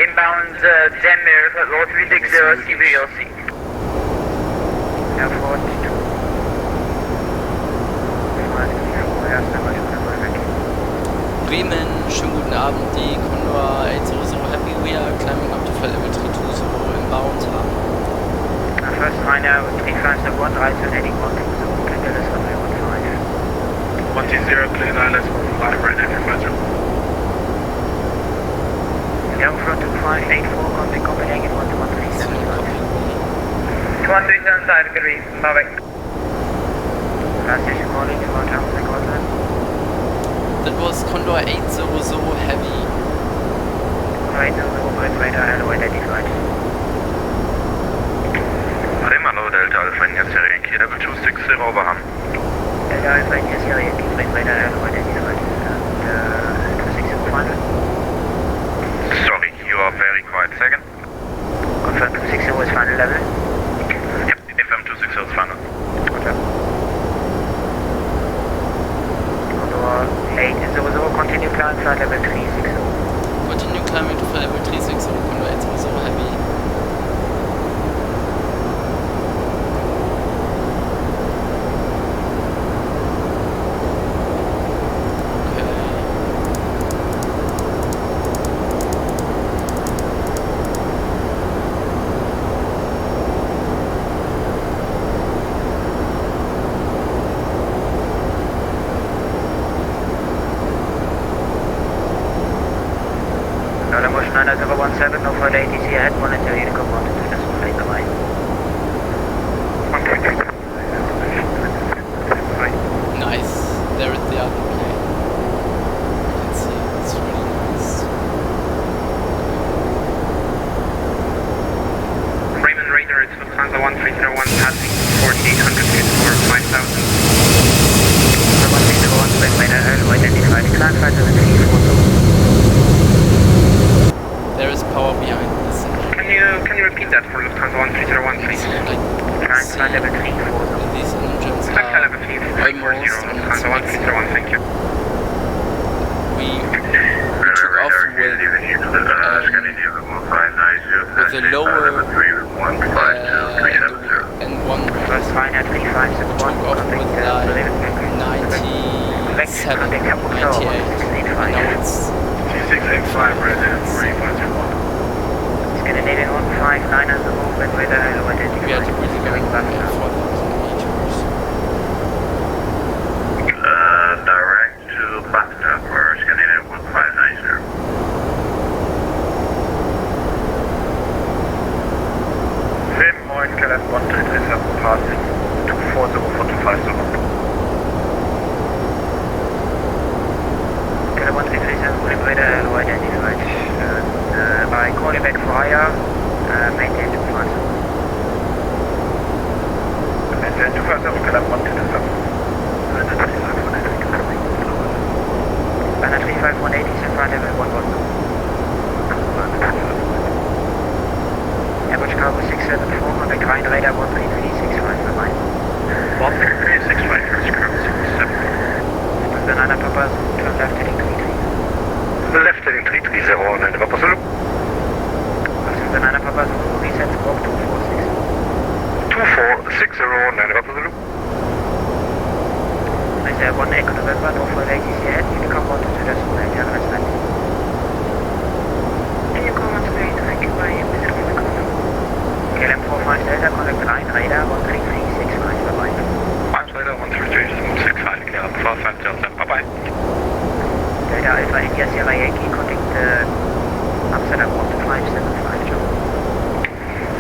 inbound Denver, level 360, CBDOC. Airport 2. Bremen, schönen guten Abend, die Condor 800 Happy, we are climbing up to flight level 320 inbound. First liner, 3571, right to heading 120, can get us runway 15. 120, clear islands, 5 right now, Roger. Down front 2584, contact Copenhagen 11375. 137 degree, bye-bye. Last station calling, about half the quarter. That was Condor 800 Heavy. Right now, the overhead radar hello identified. Bremen, hello, Delta Alpha India Sierra Yankee, level 260, over ham. Delta Alpha India Sierra Yankee, overhead radar hello identified. And 260 final. Sorry, you are very quiet. Second. Confirm 260 is final level. Yep, FM 260 is final. Roger. Condor 800, continue climb flight level 360. Continue climbing to flight level 360, Condor 800. almost on its maximum. We took off with a lower and one First line at 3561, took off with like 97, 98. Now it's 2685 resident 3521. Scandinavian 159 as a movement with a low identity. we had to really go Going back now. 4,000 meters. Direct to Platinum for Scandinavian 1590. Vim Moin Calais 1337 passing 240 for 250. Killer 1337 moving with a low identified. I call you back for higher, maintain 250. Maintain 250 Calais 1227. Banner 35180 is in front of it, 112. Average cargo 674, contact Rhine radar 13365 for mine. 13365, here's cargo 674. Banana Papa, turn left heading 33. Left heading 330 and Papa Zulu. Banana Papa, reset squawk 246. 2460 and Papa Zulu. Is there 1 Echo November, no further ATC ahead, Unicom 1 to decimal 8, have a nice night. Unicom 1 to 8, thank you, bye, Mr. Unicom. KLM 45 Delta, contact Rhine radar 13365 for mine. 5 Delta 13365, KLM 45 Delta, bye bye. Delta Alpha India Sierra Yankee, contact Amsterdam 12575, Joe.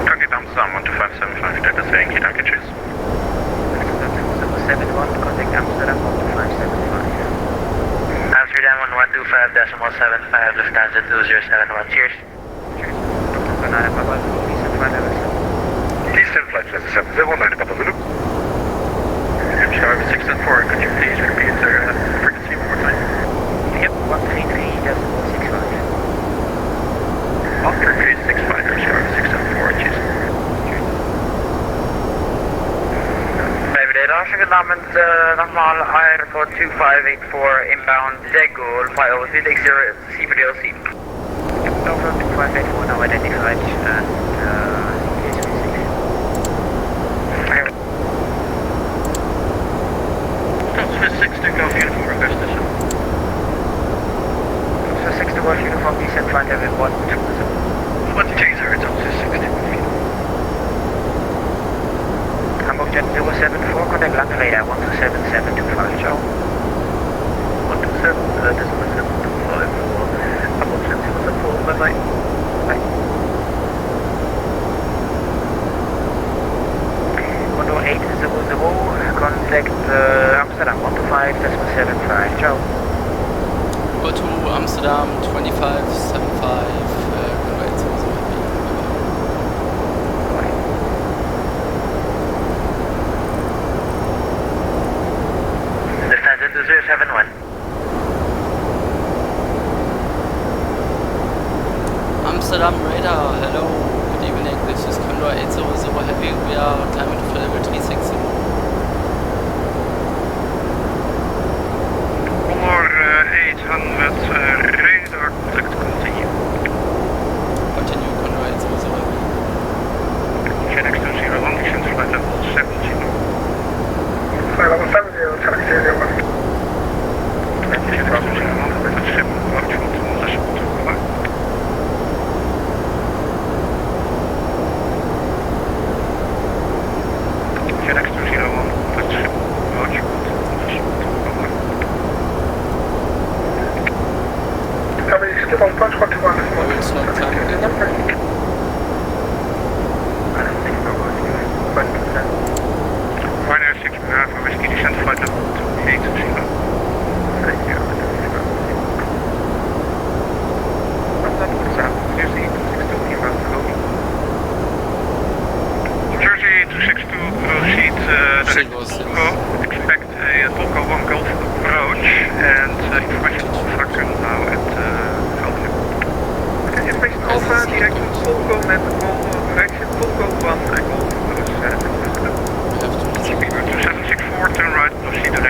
Contact Amsterdam 12575, Delta Yankee, danke, tschüss. 2071, contact Amsterdam 12575. Amsterdam 1125.75, Lufthansa 2071, cheers. Banana Papa, reset flight level 7. Eastern Flight 770, Papa Zulu. Sharp 604, could you please repeat the frequency one more time? Yep, 133.65. 13365, Sharp 604, cheers. Amsterdam met nogmaals Airport 2584 inbound Degol, fly over 360 CBDLC. Over 2584 now identified and Swiss 6 to Golf Uniform request this. So 6 to Golf Uniform descent flight level 120. 120, it's also 60. Hamburg Jet 074, contact Land radar 127725, Joe. 127.725 for Hamburg Jet 074, bye bye. Bye. Condor 800, contact Amsterdam 125.75, Joe. Go to Amsterdam 2575, runway 00. Lufthansa 2071. Amsterdam radar, hello, good evening, this is Condor 800 Heavy, we are climbing to level 360. Condor 800, radar contact continue. Continue, Condor 800 Heavy. FedEx 201, descent flight level 70. Flight level 70, Telex 001. FedEx 201, Have we skip on punch 121? I will not climb again. Ryanair 6 Bravo Whiskey descent flight level 280. Thank you. Jersey 262, proceed direct to Tolko. Expect a Tolko 1 Golf approach and information Alpha now at Velden. Information Alpha, direct to Tolko met correction Tolko 1 Golf approach. We have to Speedbird 2764, turn right, proceed direct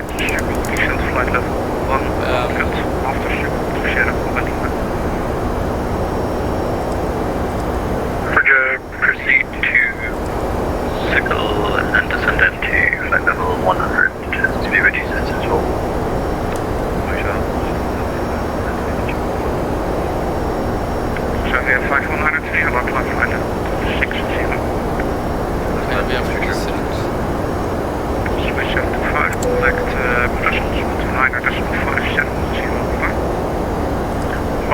Select Brussels 129.570, over.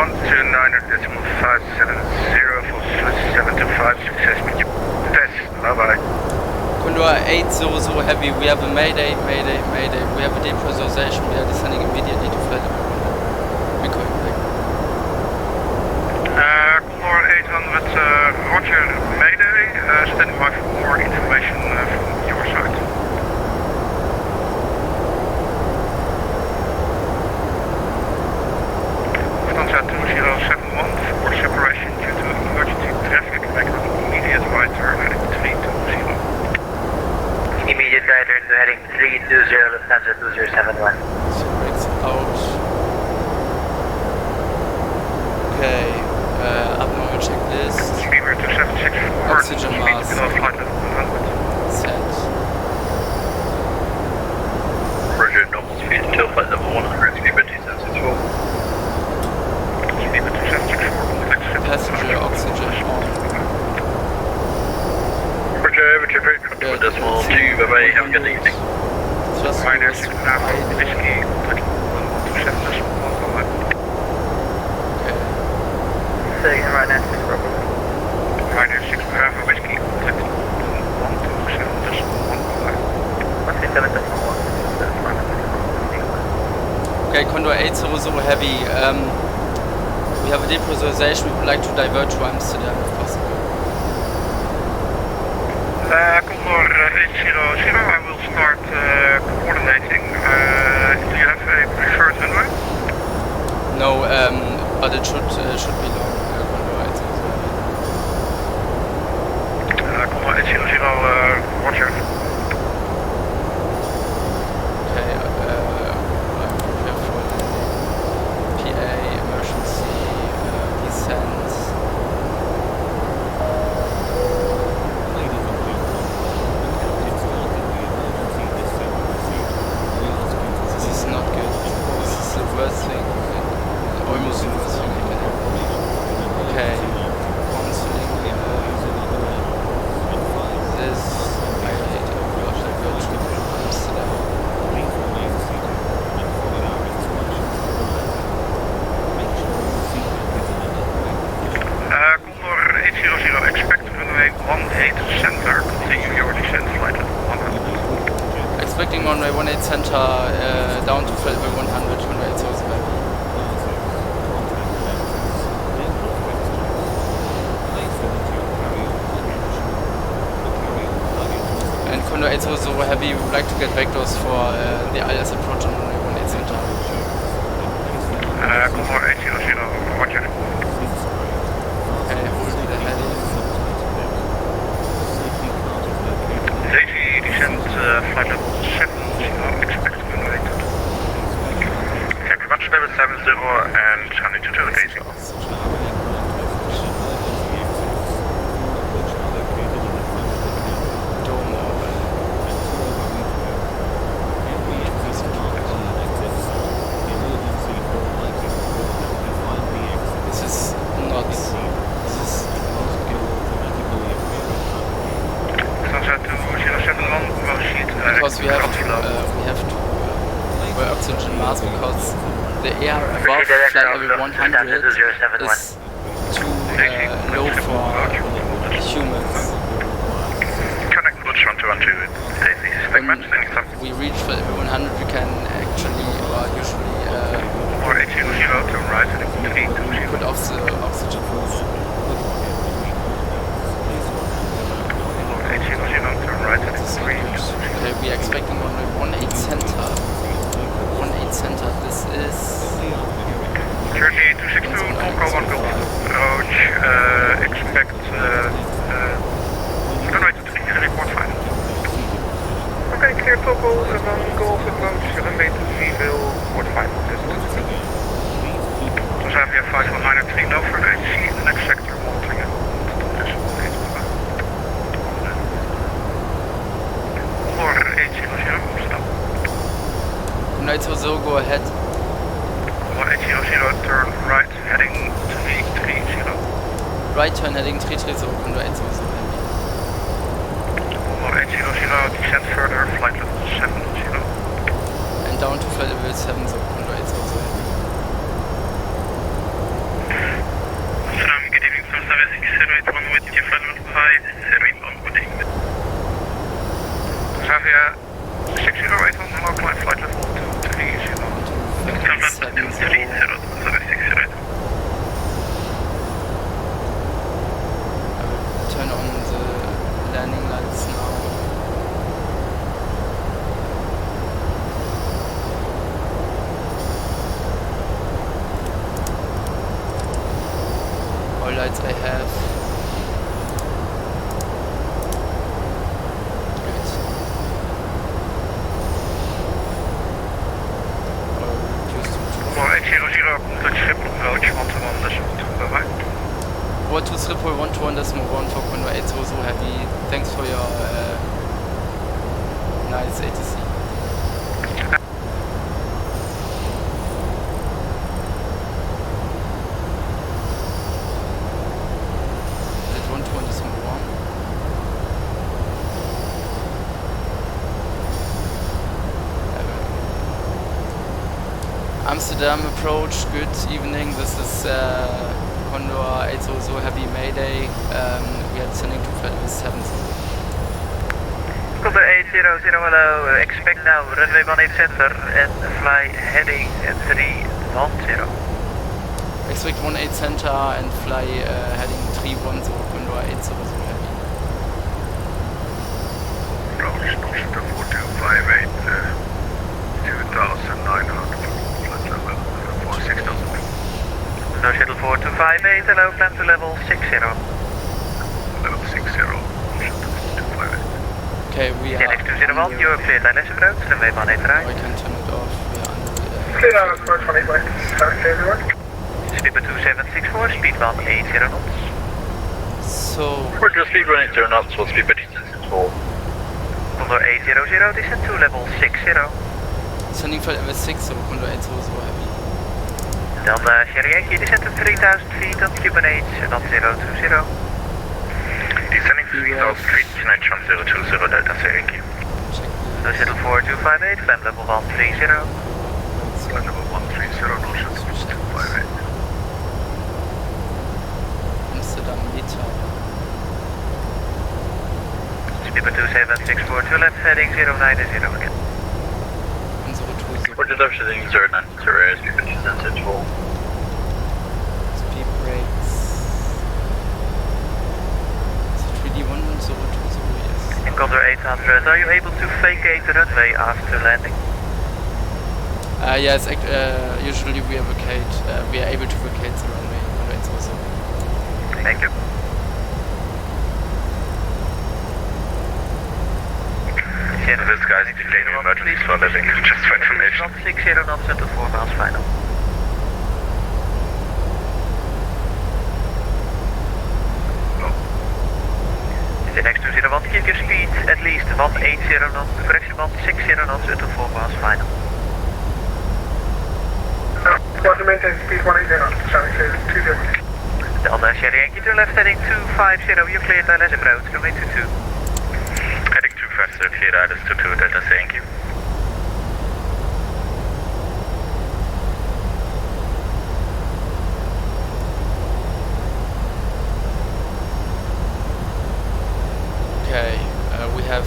129.570 for 725, success with you. Test, bye-bye. Condor 800 Heavy, we have a mayday, mayday, mayday. We have a depressurization, we are descending immediately to flight level 100. We're going back. Condor 800, roger, mayday, standing by for more information from your side. Lufthansa 2071 for separation due to emergency traffic, make an immediate right turn heading 320. Immediate right turn to heading 320, Lufthansa 2071. So brakes out. Okay, abnormal checklist. Steamer 2764, Oxygen mask. below flight level 100. Set. Roger, normal speed until flight level 100, Steamer 2764. Steamer 2764, contact Passenger oxygen on. Roger, Roger, Contour decimal 2, bye-bye, have a good evening. Just Ryanair was 6 Bravo, Whiskey, contact 1127.1, bye-bye. okay. Say again, Ryanair 6 Bravo. Ryanair 6 Bravo, Whiskey, contact 1127.1, bye-bye. 137.1. Okay, Condor 800 Heavy. We have a depressurization. We would like to divert to Amsterdam if possible. Condor 800, I will start coordinating. Do you have a preferred runway? No, but it should be long. Condor 800 Heavy. Condor 800, roger. Okay, I'm prepared for the PA emergency descent. Ladies and gentlemen, the captain started the emergency descent procedure. We ask you to This is not good. This is the worst thing. Almost the worst thing I can have. Okay. Counseling. This. I hate it. We have to go to Amsterdam. Please remain seated and follow our instructions to the letter. Make sure your seatbelt is in an upright position. Condor 800, expect runway 18 center, continue your descent flight level 100. Expecting runway 18 center down to flight level 100. Condor 800 Heavy. And Condor 800 Heavy, we would like to get vectors for the ILS approach on runway 18 center. Condor 800, roger. Okay, hold the heading. Daisy descent flight level 70, expect runway 2. Thank you very much, level 70 and turning to Daisy. Dome off. This is not. This is Lufthansa 2071, proceed because we have to wear oxygen mask because the air above flight level 100 is too low for humans. Connect Butch 112, Daisy. When we reach flight level 100, we can actually or usually Or 800 to right and 320. put off the oxygen mask. Or 800 to right and 320. Okay, we are expecting runway 18 center. 18 center. This is Jersey 262, Conco 1 Golf. Approach, expect runway 23, report final. Okay, clear Conco 1 Golf approach, runway 23, report final. Zambia 5193, no further HC in the next sector, monitoring it. Or 800, stop. Condor 800, go ahead. Or 800, turn right, heading 330. Right turn heading 330, Condor 800 Heavy. Or 800, descend further, flight level 70. check 08 on the local line flight level 230. Confirm 230, Turn on the landing lights now. All lights I have. Good. Condor 800, touch Schiphol approach 121.2, bye-bye. 123.121.1 for Condor 800 Heavy. Thanks for your nice ATC. Is it 121.1? Amsterdam approach, good evening. This is Condor 800 Heavy Mayday. We are descending to flight level 70. Condor 800, hello. Expect now runway 18 center and fly heading 310. Expect 18 center and fly heading 310 Condor 800 Heavy. Approach Notion 4258, 2,900, flight level 46,000. No shuttle 4258, hello, plan to level 60. Level 60, Notion 4258. Okay, we are. Next 201, you are cleared ILS approach, runway 18 right. I can turn it off. We are under. Clear out approach 18 right. Sorry, everyone. Speedbird 2764, speed 180 knots. So. Roger, speed 180 knots, for speedbird 2764. Condor 800, descend to level 60. Sending flight level 6 over Condor 800 Heavy. Dan Sherry Yankee, descend to 3000 feet on Cuban H, not 020. Descending 3000 feet, Connect 020, Delta Sierra Yankee. No shuttle 4258, climb level 130. Flight level 130, Notion 258. Amsterdam Meter. Speedbird 2764 to left, heading 090 again. Unsere Tour. Roger, heading 090, speedbird 2764. Speed brakes. Is it really 110? Yes. In Condor 800, are you able to vacate the runway after landing? Yes, usually we vacate. We are able to vacate the runway. Condor 800. Thank you. This guy's declaring emergency for landing, just for information. 60 knots into 4 miles final. In the next 201, keep your speed at least 180 knots, correction 160 knots into 4 miles final. Water maintain speed 180, sorry, 20. Dan Sherry Yankee to left, heading 250, you cleared ILS approach, runway 22. Heading 250, clear ILS 22, Delta Sierra. Okay, we have.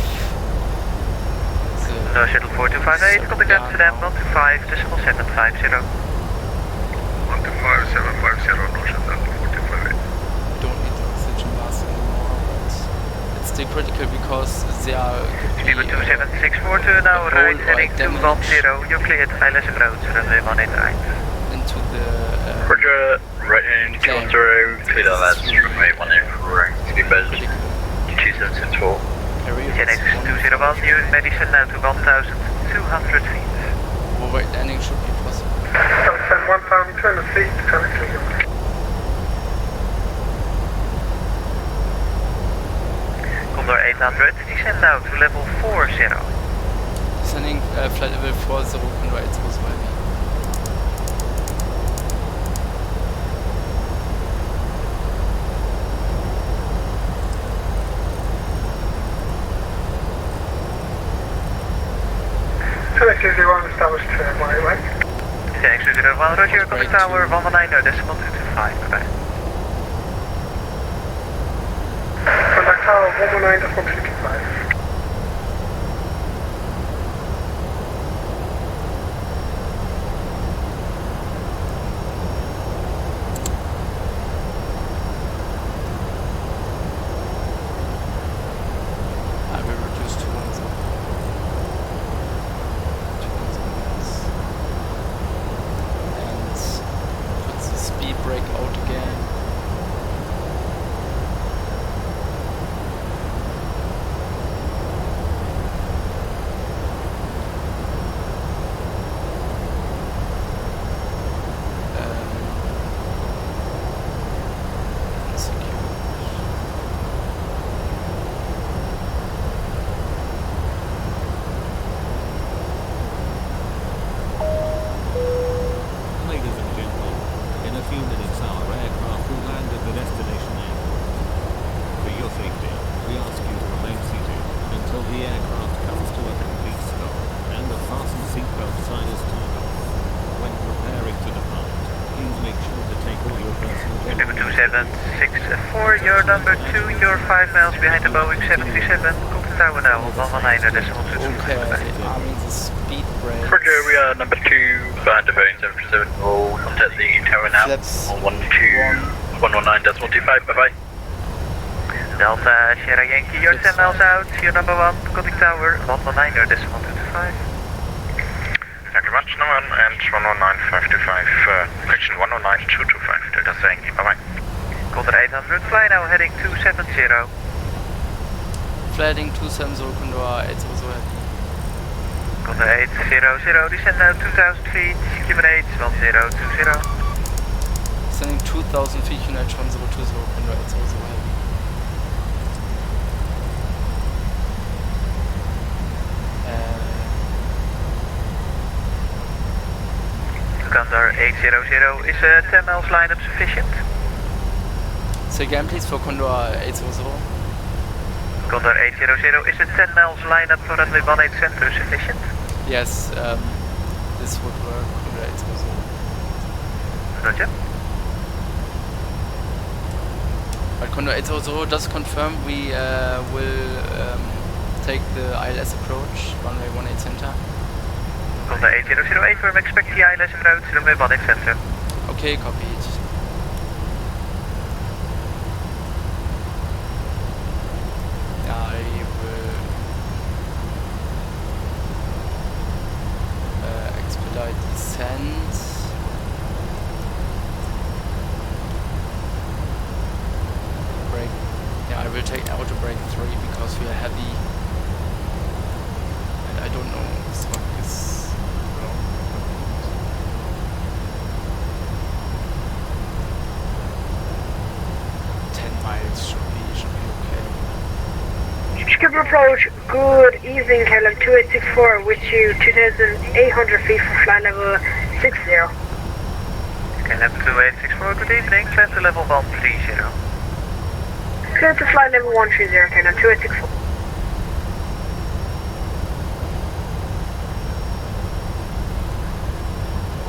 No shuttle 4258, contact Amsterdam 125.750. 125.750, no shuttle 4258. Don't need the oxygen mask anymore, but it's still critical because there could be Speedbird 2764 to now right, heading 210, you cleared ILS approach, runway 18 right. into the Roger, right in 210, clear ILS, runway 18 right, speedbird 2764. Genex 201, you may descend now to 1,200 feet. overweight landing should be possible. Descend 1,200 feet, connect. Condor 800, descend now to level 40. Descending flight level 40, Condor 800 Heavy. Genex 201 established my way. Genex 201, Roger, Coast Tower 119, decimal 225, bye-bye. Contact Tower 119, decimal 225. 764, you're number 2, you're 5 miles behind the Boeing 737. Contact tower now, 119.2. Okay, I mean the speed break. Roger, we are number 2 behind the Boeing 737. We'll contact the tower now. Flaps On 119.25, bye bye. Delta Sierra Yankee, you're 10 miles out, you're number 1, contact tower, 119.225. Thank you much, number 1 and 119.525, correction 109.225, Delta Yankee, bye bye. Condor 800, fly now, heading 270. Flighting 270, Condor 800 heavy. Condor 800, descend now 2000 feet, Cuban 1020. Sending 2000 feet, United 1020, Condor 800 heavy. Condor 800, is 10 miles lineup sufficient? Say again please for Condor 800. Condor 800, is the 10 miles lineup for runway 18 center sufficient? Yes, this would work, Condor 800. Roger. But Condor 800 just confirm we will take the ILS approach, runway 18 center. Condor 8008, we expect the ILS approach, runway 18 center. Okay, copied. I will expedite descent. Brake. Yeah, I will take auto brake 3 because we are heavy. And I don't know this one is. 10 miles should be okay. Skipper approach, good evening, KLM 2864, with you 2,800 feet from flight level 60. KLM 2864, good evening, climb to level 130. Clear to flight level 130, KLM 2864.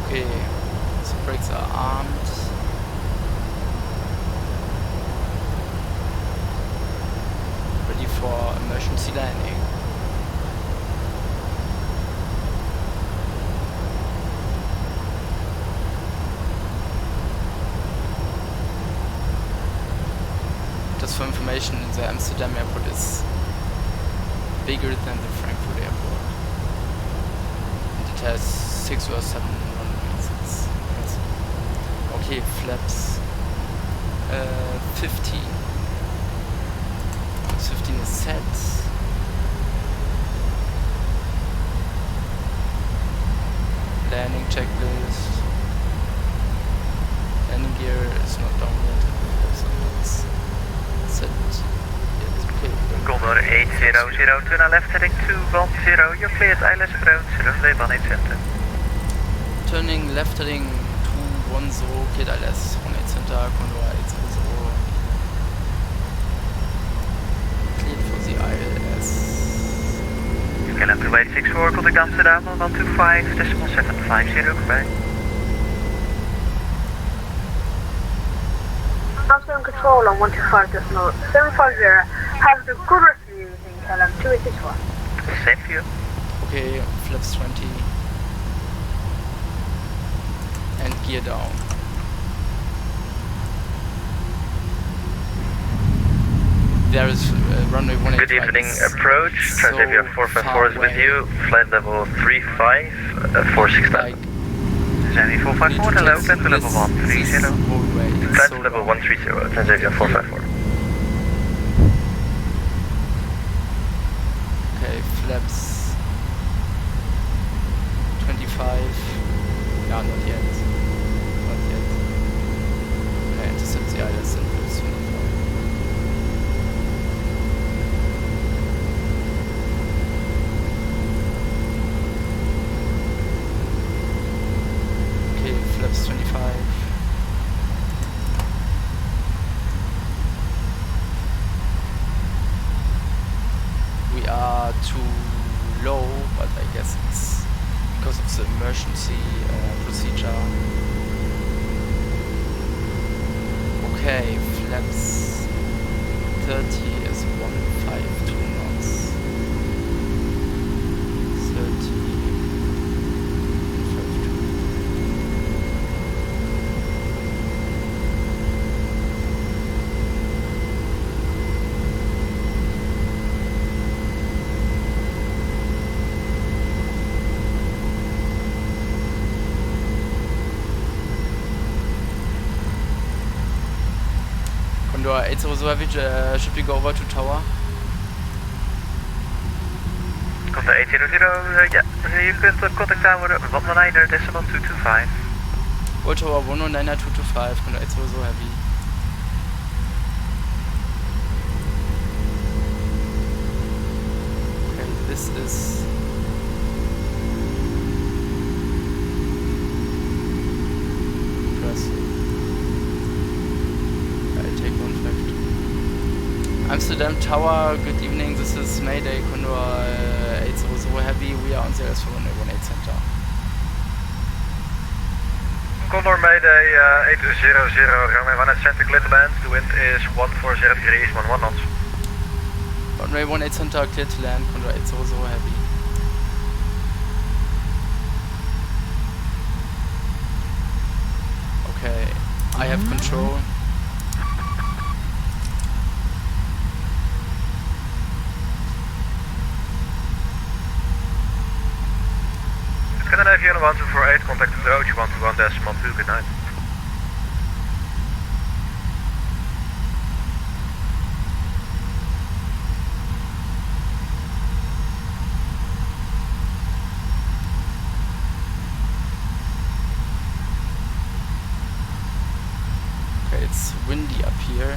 Okay, so brakes are armed. Ready for emergency landing. Just for information, the Amsterdam airport is bigger than the Frankfurt airport. And it has 6 or 7 runways. It's impressive. Okay, flaps 15. 15 is set. Landing checklist. Landing gear is not down yet. So it's set. Yes, okay. Condor 800, turn on left heading 210, you're cleared ILS approach, runway 18 center. Turning left heading 210, cleared ILS 18 center, Condor 800. Cleared for the ILS. KLM 2864, contact Amsterdam 125.750, goodbye. Amsterdam control on 125.750, have the good rest of you using KLM 2864. Same to you. Okay, flaps 20. And gear down. There is runway 18. Good evening, approach, Transavia 454 is with you, flight level 35, 469. Transavia 454, hello, climb to level 130. Climb to level 130, Transavia 454. Okay, flaps 25. No, not yet. Not yet. Okay, intercept the ILS and will soon follow. Okay, flaps 25. We are too low, but I guess it's because of the emergency procedure. Okay, Okay, flaps 30 is 152 knots. 30. 152. Condor 800, should we go over to tower? Condor 800, ja. Je kunt contact aanhouden 119 decimal 225. Hold tower 119.225, Condor 800 heavy. Okay, this is... impressive. I take 152. Amsterdam Tower, good evening, this is Mayday, Condor 800 heavy, we are on the LS for runway 18 center. Condor Mayday 800, runway 18 center, clear to land. The wind is 140 degrees, 11 knots. Runway 18 center, clear to land, Condor 800 heavy. Okay, I have control. Scandinavian 1248, contact approach 121.2, good night. Okay, it's windy up here.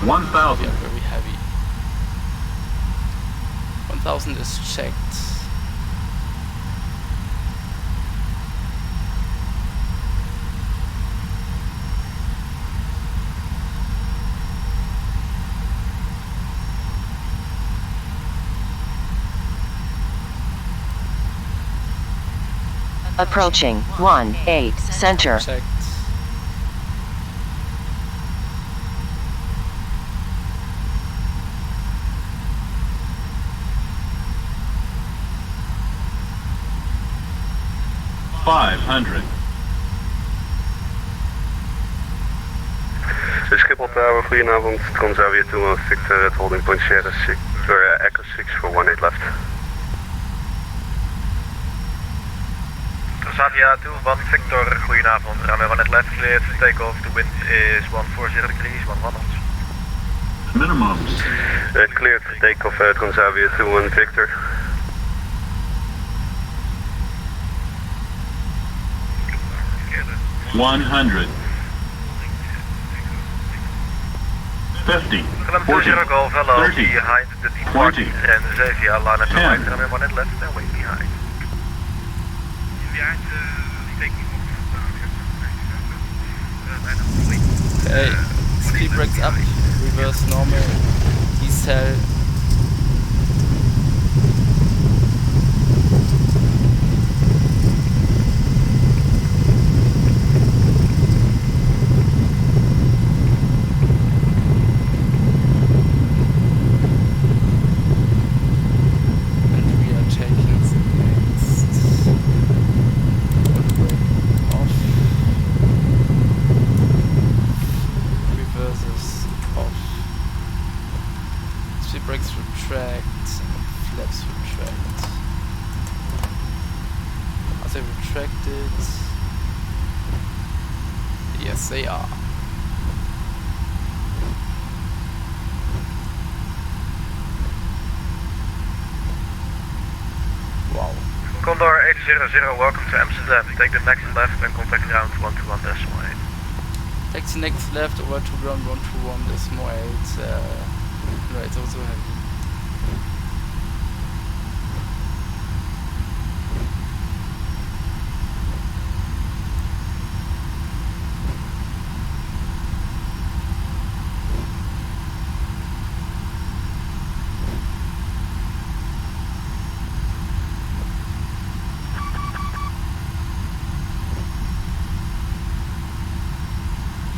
We 1,000. are very heavy. 1000 is checked. Approaching 18 center. Checked. $500. Schiphol Tower, goedenavond. Transavia 2 Victor at holding point Sierra 6 for Echo 6 for 18 left. Transavia 2, 1 Victor, goedenavond. Runway 18 left, cleared for takeoff. The wind is 140 degrees, 11 knots. Minimums. Cleared for takeoff Transavia 2 1 Victor. $100. $50. Climb 40. 20 Golf, hello, 30. behind the 40. and Xavier, line at the 10. right, runway 18 left, and way behind. Okay, speed brakes up, reverse normal, decel. And we are taking the next runway off. Reverses off. Speed brakes retract, flaps retract. Are they retracted? Yes, they are. Wow. Condor 800, welcome to Amsterdam. Take the next left and contact ground 121.8. Taxi next left over to ground 121.8. Right, also heavy.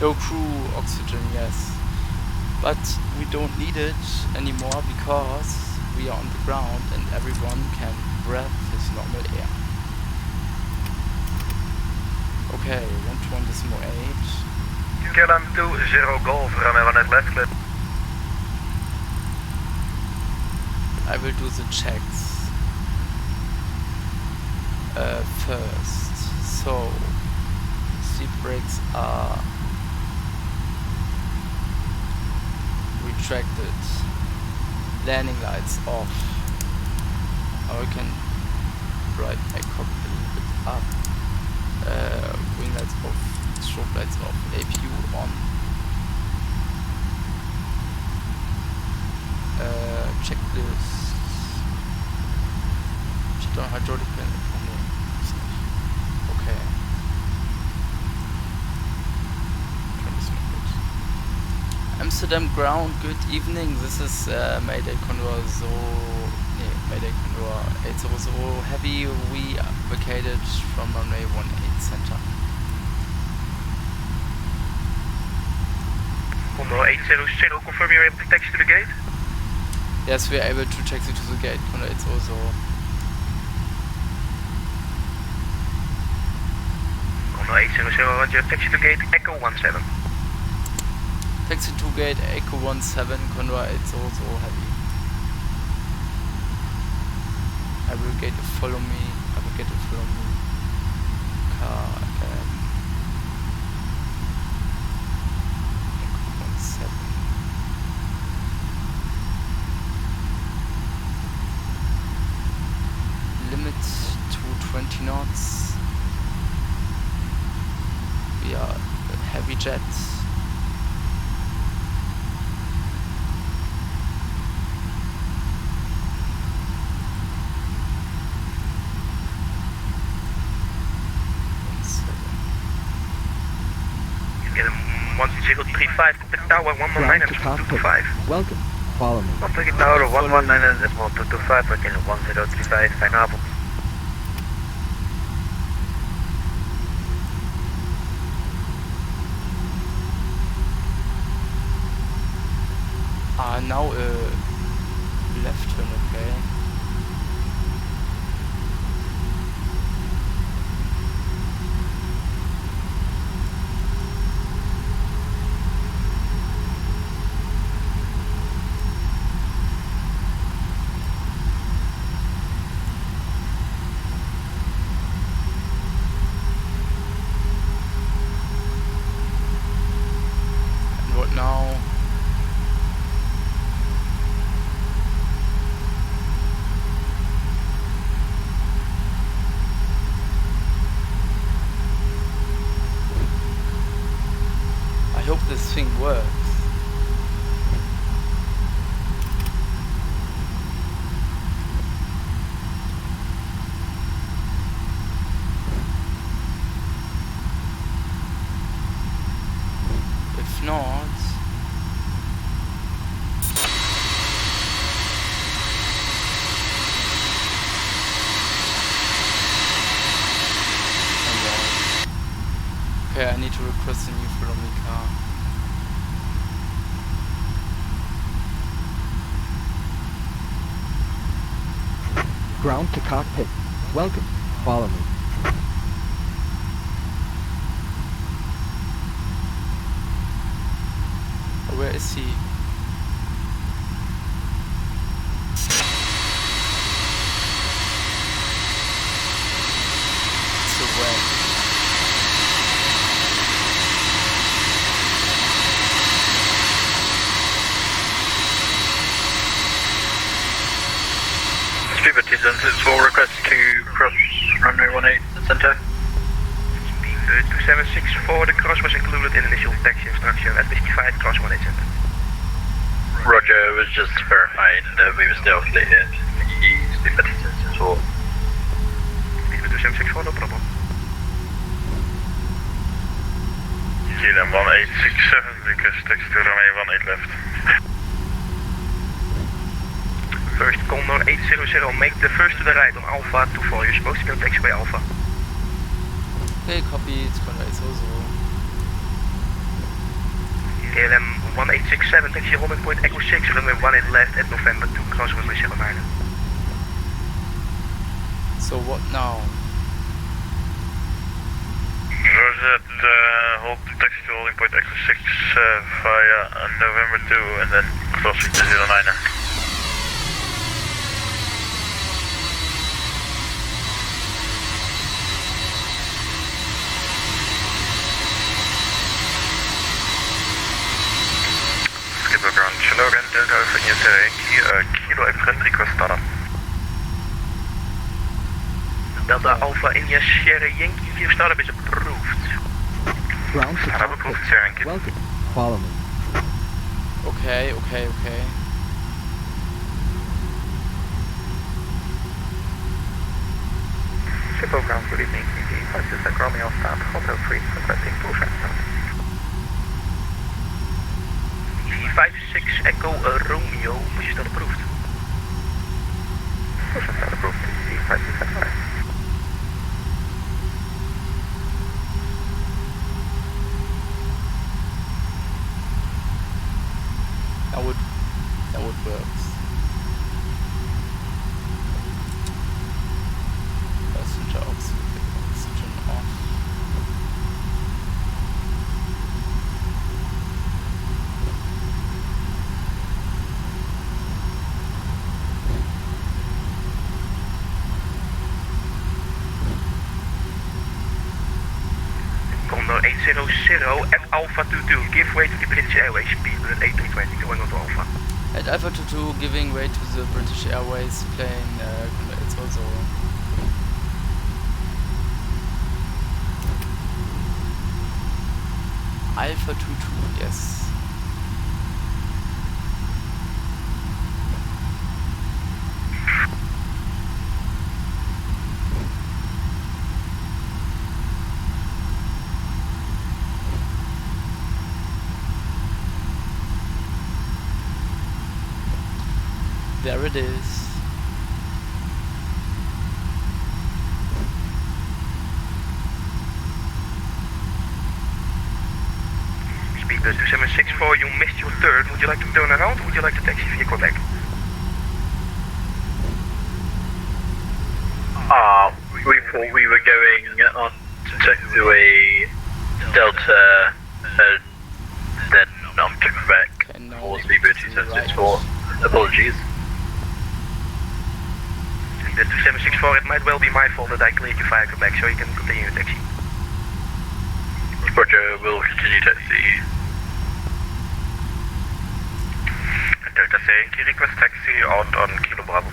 Low crew oxygen, yes. But we don't need it anymore because we are on the ground and everyone can breathe his normal air. Okay, 121.8. KLM 20 Golf, runway 18 left, clear. I will do the checks first. So, seat brakes are retracted, landing lights off. Now we can right my cockpit a little bit up, wing lights off, strobe lights off, APU on. Checklist. Shutdown hydraulic pan. Okay. Amsterdam ground, good evening. This is Mayday Condor Mayday Condor 800 Heavy. We vacated from runway 18 center. Condor 800, confirm you're able to taxi to the gate? Yes, we are able to taxi to the gate. Condor 800. Condor 800, roger, taxi to gate, Echo 17. Taxi to gate, Echo 17, Condor 800 Heavy. I will get to follow me. Car, Echo 17. Limit to 20 knots. We are heavy jets. Get him 1035, Cockpit Tower 119 and 225. Welcome. Follow me. Cockpit Tower 119 and 225, again 1035, fijne avond. Now left turn, okay. And what now? I hope this thing works. If not, okay, I need to request a new follow me car. Ground to cockpit. Welcome. Follow me. Where is he? So where? Speedbird 274, request to cross runway 18 center. Speedbird 2764, the cross was included in initial taxi instruction at 55 cross 18 center. Roger, it was just verifying that we were still cleared. Speedbird 274. Speedbird 2764, no problem. KLM 1867, request taxi to runway 18 left. First Condor 800, make the first to the right on Alpha 24. You're supposed to go taxiway Alpha. Okay, copy, it's Condor 800. KLM 1867, taxi holding point Echo 6, runway 18 left at November 2, cross runway 09. So what now? Roger, hold taxi to holding point Echo 6 via November 2 and then crossing to 09. Skipper ground, Shinogan, Delta Alpha India Sierra Yankee, Kilo April, request startup. Delta Alpha India Sierra Yankee, your startup is approved. Ground to Startup approved, Sierra Yankee. Welcome. Follow me. Okay. Shippo ground, good evening. EG526 Romeo start, Hotel 3, requesting pushback start. EG56 Echo Romeo, push start approved. Pushback start approved, EG526 right. That would work. Passenger oxygen off. Condor 800 at Alpha 22, give way to the British Airways, speed 8320, going on to Alpha. At Alpha 22, giving way to the British Airways plane, it's also Alpha 22, yes. There it is. Speedbus 2764, you missed your turn. Would you like to turn around or would you like to taxi vehicle back? We thought we were going on to taxiway Delta and then on pushback for Speedbus 2764. Apologies. The 2764, it might well be my fault that I cleared your vehicle back, so you can continue your taxi. Roger, we'll continue taxi. Delta Yankee, request taxi out on Kilo Bravo.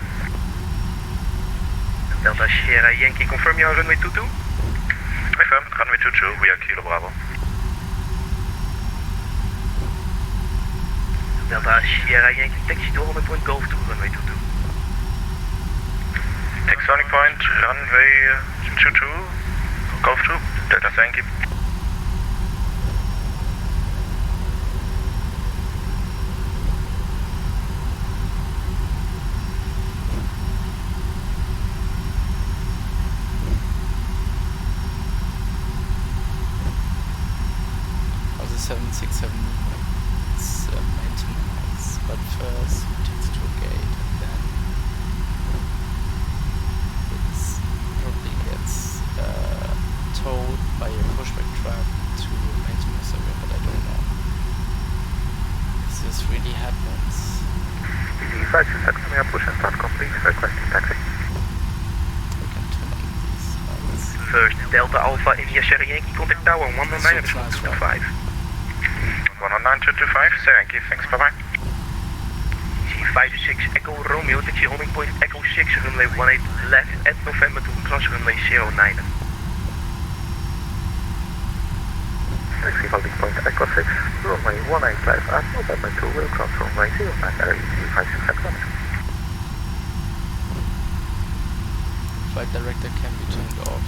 Delta Sierra Yankee, confirm your runway 22? Confirm, runway 22, we are Kilo Bravo. Delta Sierra Yankee, taxi to holding point, Golf 2, runway 22. Taxi point, runway 22, Golf 2, Delta Yankee. Also 767, it's maintenance, but first it takes to a gate and then it probably gets towed by a pushback truck to a maintenance area, but I don't know if this really happens. EG526, we are pushing start complete, requesting taxi. We can turn on these lights. First, Delta Alpha India Sierra Yankee, contact tower 109 at 225. 109-225, Sierra Yankee, thanks, bye-bye. EG56 Echo Romeo, taxi holding point Echo 6, runway 18 left at November to cross runway 09. Taxi holding point Echo 6, runway 18 left at November 2 will cross runway 09, EG526. Flight director can be turned off.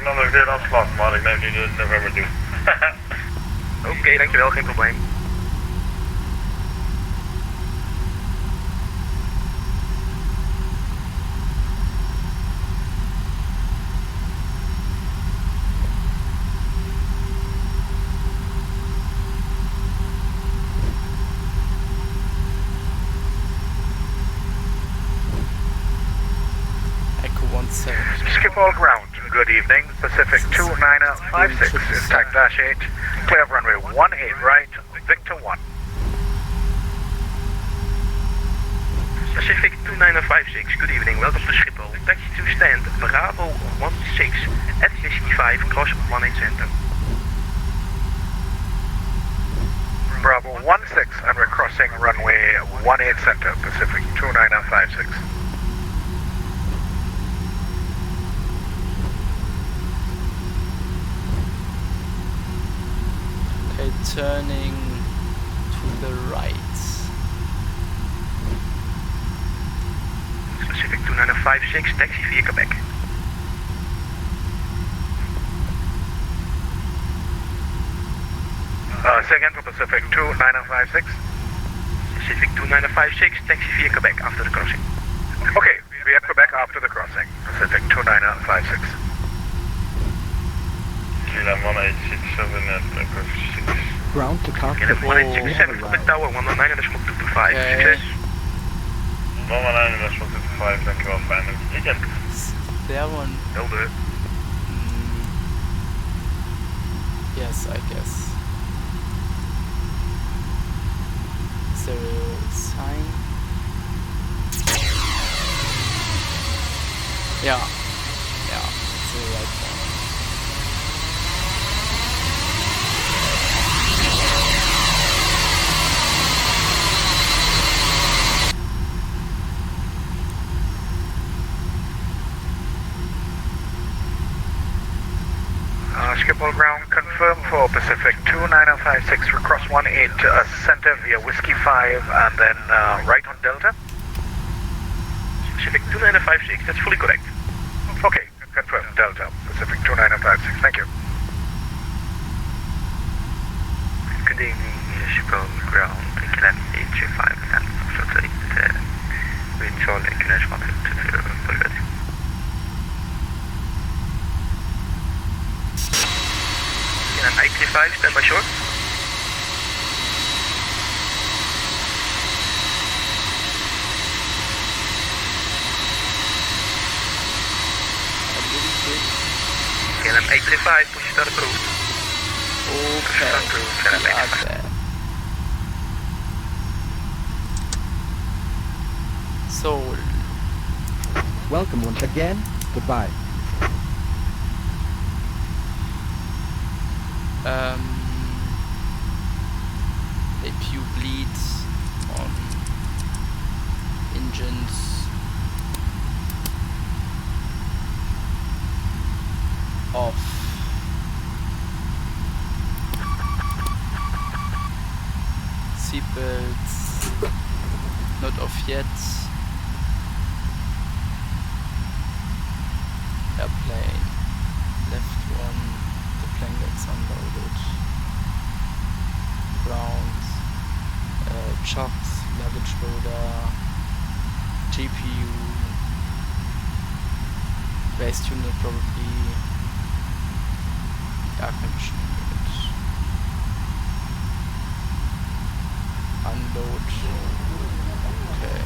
ik noteer de afslag, maar ik neem nu de November toe. Oké, dankjewel, geen probleem. Schiphol ground, good evening. Pacific 2956 is TAC dash 8. Clear runway 18 right, Victor 1. Pacific 2956, good evening, welcome to Schiphol. Taxi to stand Bravo 16 at Whiskey 5, cross 18 center. Bravo 16, and we're crossing runway 18 center, Pacific 2956. Okay, turning to the right. Pacific 2956, taxi via Quebec. Say again for Pacific 2956. Pacific 2956, taxi via Quebec after the crossing. Okay, we are Quebec after the crossing. Pacific 2956. Ground to Cockpit. KLM 1867, Quebec Tower 119 and a smoke 225. Success. 119 and a smoke 225, dankjewel, fijne weekend. That one. Helder. Yes, I guess. Is there a sign? Yeah. Yeah, it's the right one. Schiphol ground confirmed for Pacific 2956. We're cross 18 center via Whiskey 5 and then right on Delta. Pacific 2956, that's fully correct. Okay, confirmed, Delta, Pacific 2956, thank you. Good evening, Schiphol ground, KLM 835 and flight with Charlie and Kinesh 120 Bulgaria. KLM 835, stand by short. KLM 835, push start approved. Okay, got that. So, Welcome once again. Goodbye. if you bleed on engines off. Seatbelts not off yet. Airplane left one, the plane gets unloaded. Ground, chocks, luggage loader, GPU, base unit probably, air conditioning unit. Unload. Okay.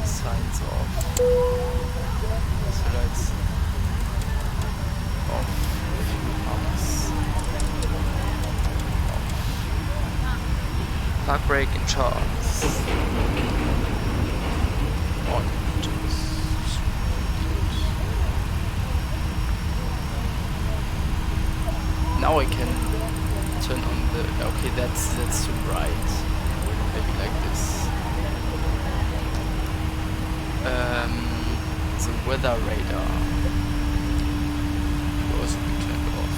Signs off. So that's off. Fuel pumps. Off. Park brake and charts. On. Now I can turn on the. Okay, that's too bright. Maybe like this. The weather radar will also be turned off.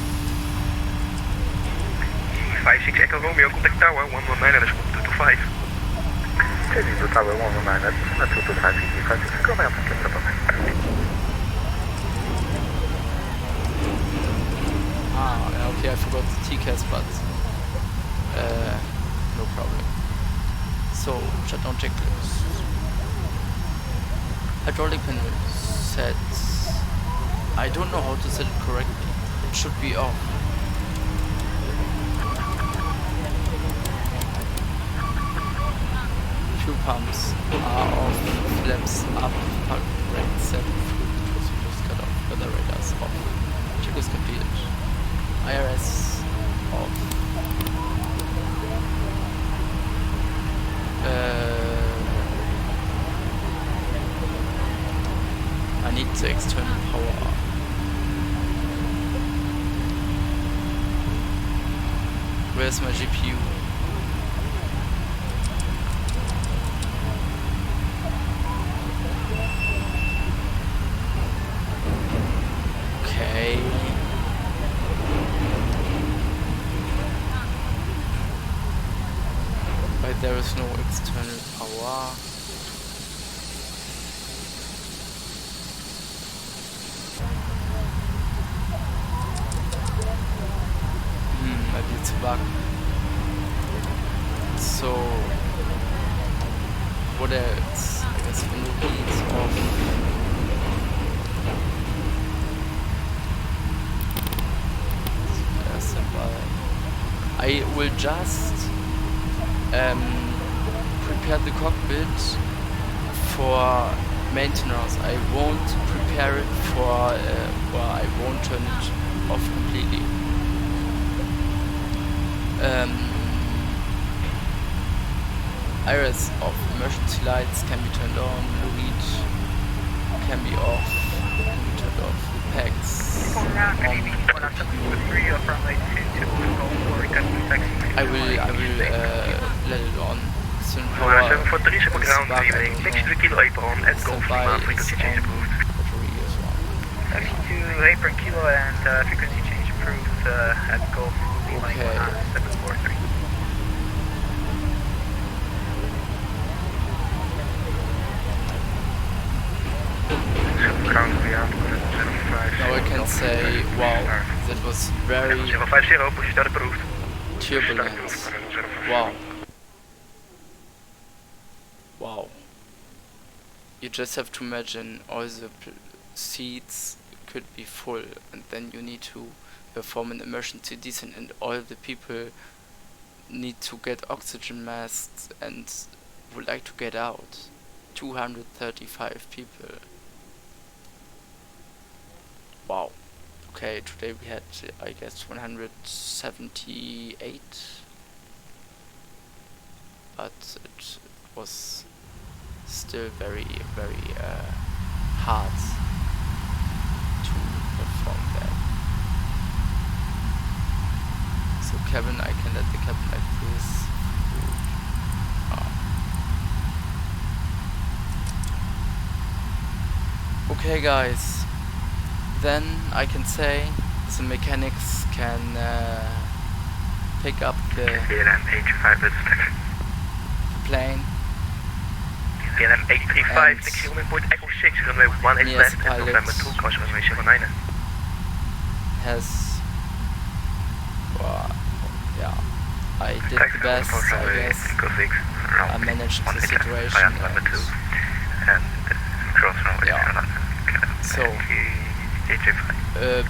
56 Echo Romeo, contact tower 119 and a scope 225. Taking to tower 119 at 225, 56 Echo Romeo, contact tower. forgot the TCAS, but no problem. So, shutdown checklist. Hydraulic panel set. I don't know how to set it correctly. It should be off. Fuel pumps are off. Flaps up. Park brake set. Fuel procedures cut off. Weather radars off. Checklist completed. IRS off. I need the external power. Where's my GPU? Okay. But there is no external power. Maybe it's a bug. So what else? I guess window heat off. I will just prepare the cockpit for maintenance. I won't prepare it for well, I won't turn it off completely. Iris off. Emergency lights can be turned on. Lead can be off. Can be turned off. Packs on. I will let it on. Soon power. Standby is on. Battery is on. Taxi to apron kilo and frequency change approved at Golf. Okay. 743. Now I can say, wow, that was very turbulent. Wow. Wow. You just have to imagine all the seats could be full, and then you need to perform an emergency descent, and all the people need to get oxygen masks and would like to get out. 235 people. Wow. Okay, today we had, I guess, 178, but it was still very, very hard to perform that. So cabin, I can let the cabin like this. Okay guys, then I can say the mechanics can pick up the plane. KLM 835, taxi on point Echo 6, runway 18 left, and November 2, cross runway 79. Has, well, yeah, I did the best, I guess. I managed the situation, and yeah. So,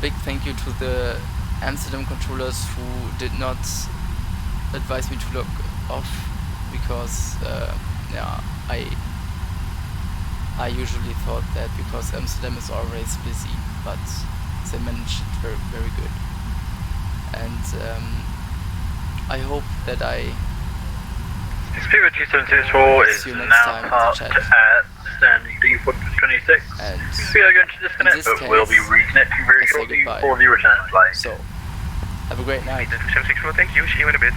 big thank you to the Amsterdam controllers who did not advise me to log off, because yeah, I usually thought that because Amsterdam is always busy, but they managed it very, very good. And I hope that I Spirit 2764 is see you next now time in the parked chat. at standing D426. And We are going to disconnect, this but we'll be case, reconnecting very I say shortly goodbye. for the return flight. So, have a great night. 2764, thank you, see you in a bit.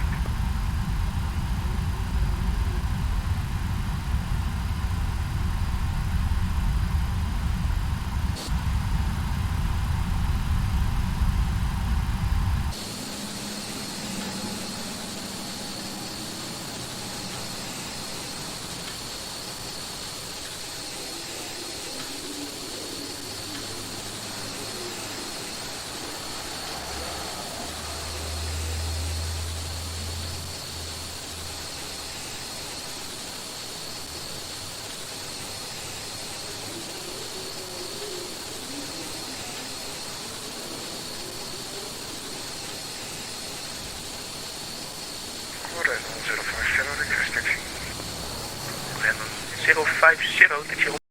250, thank you.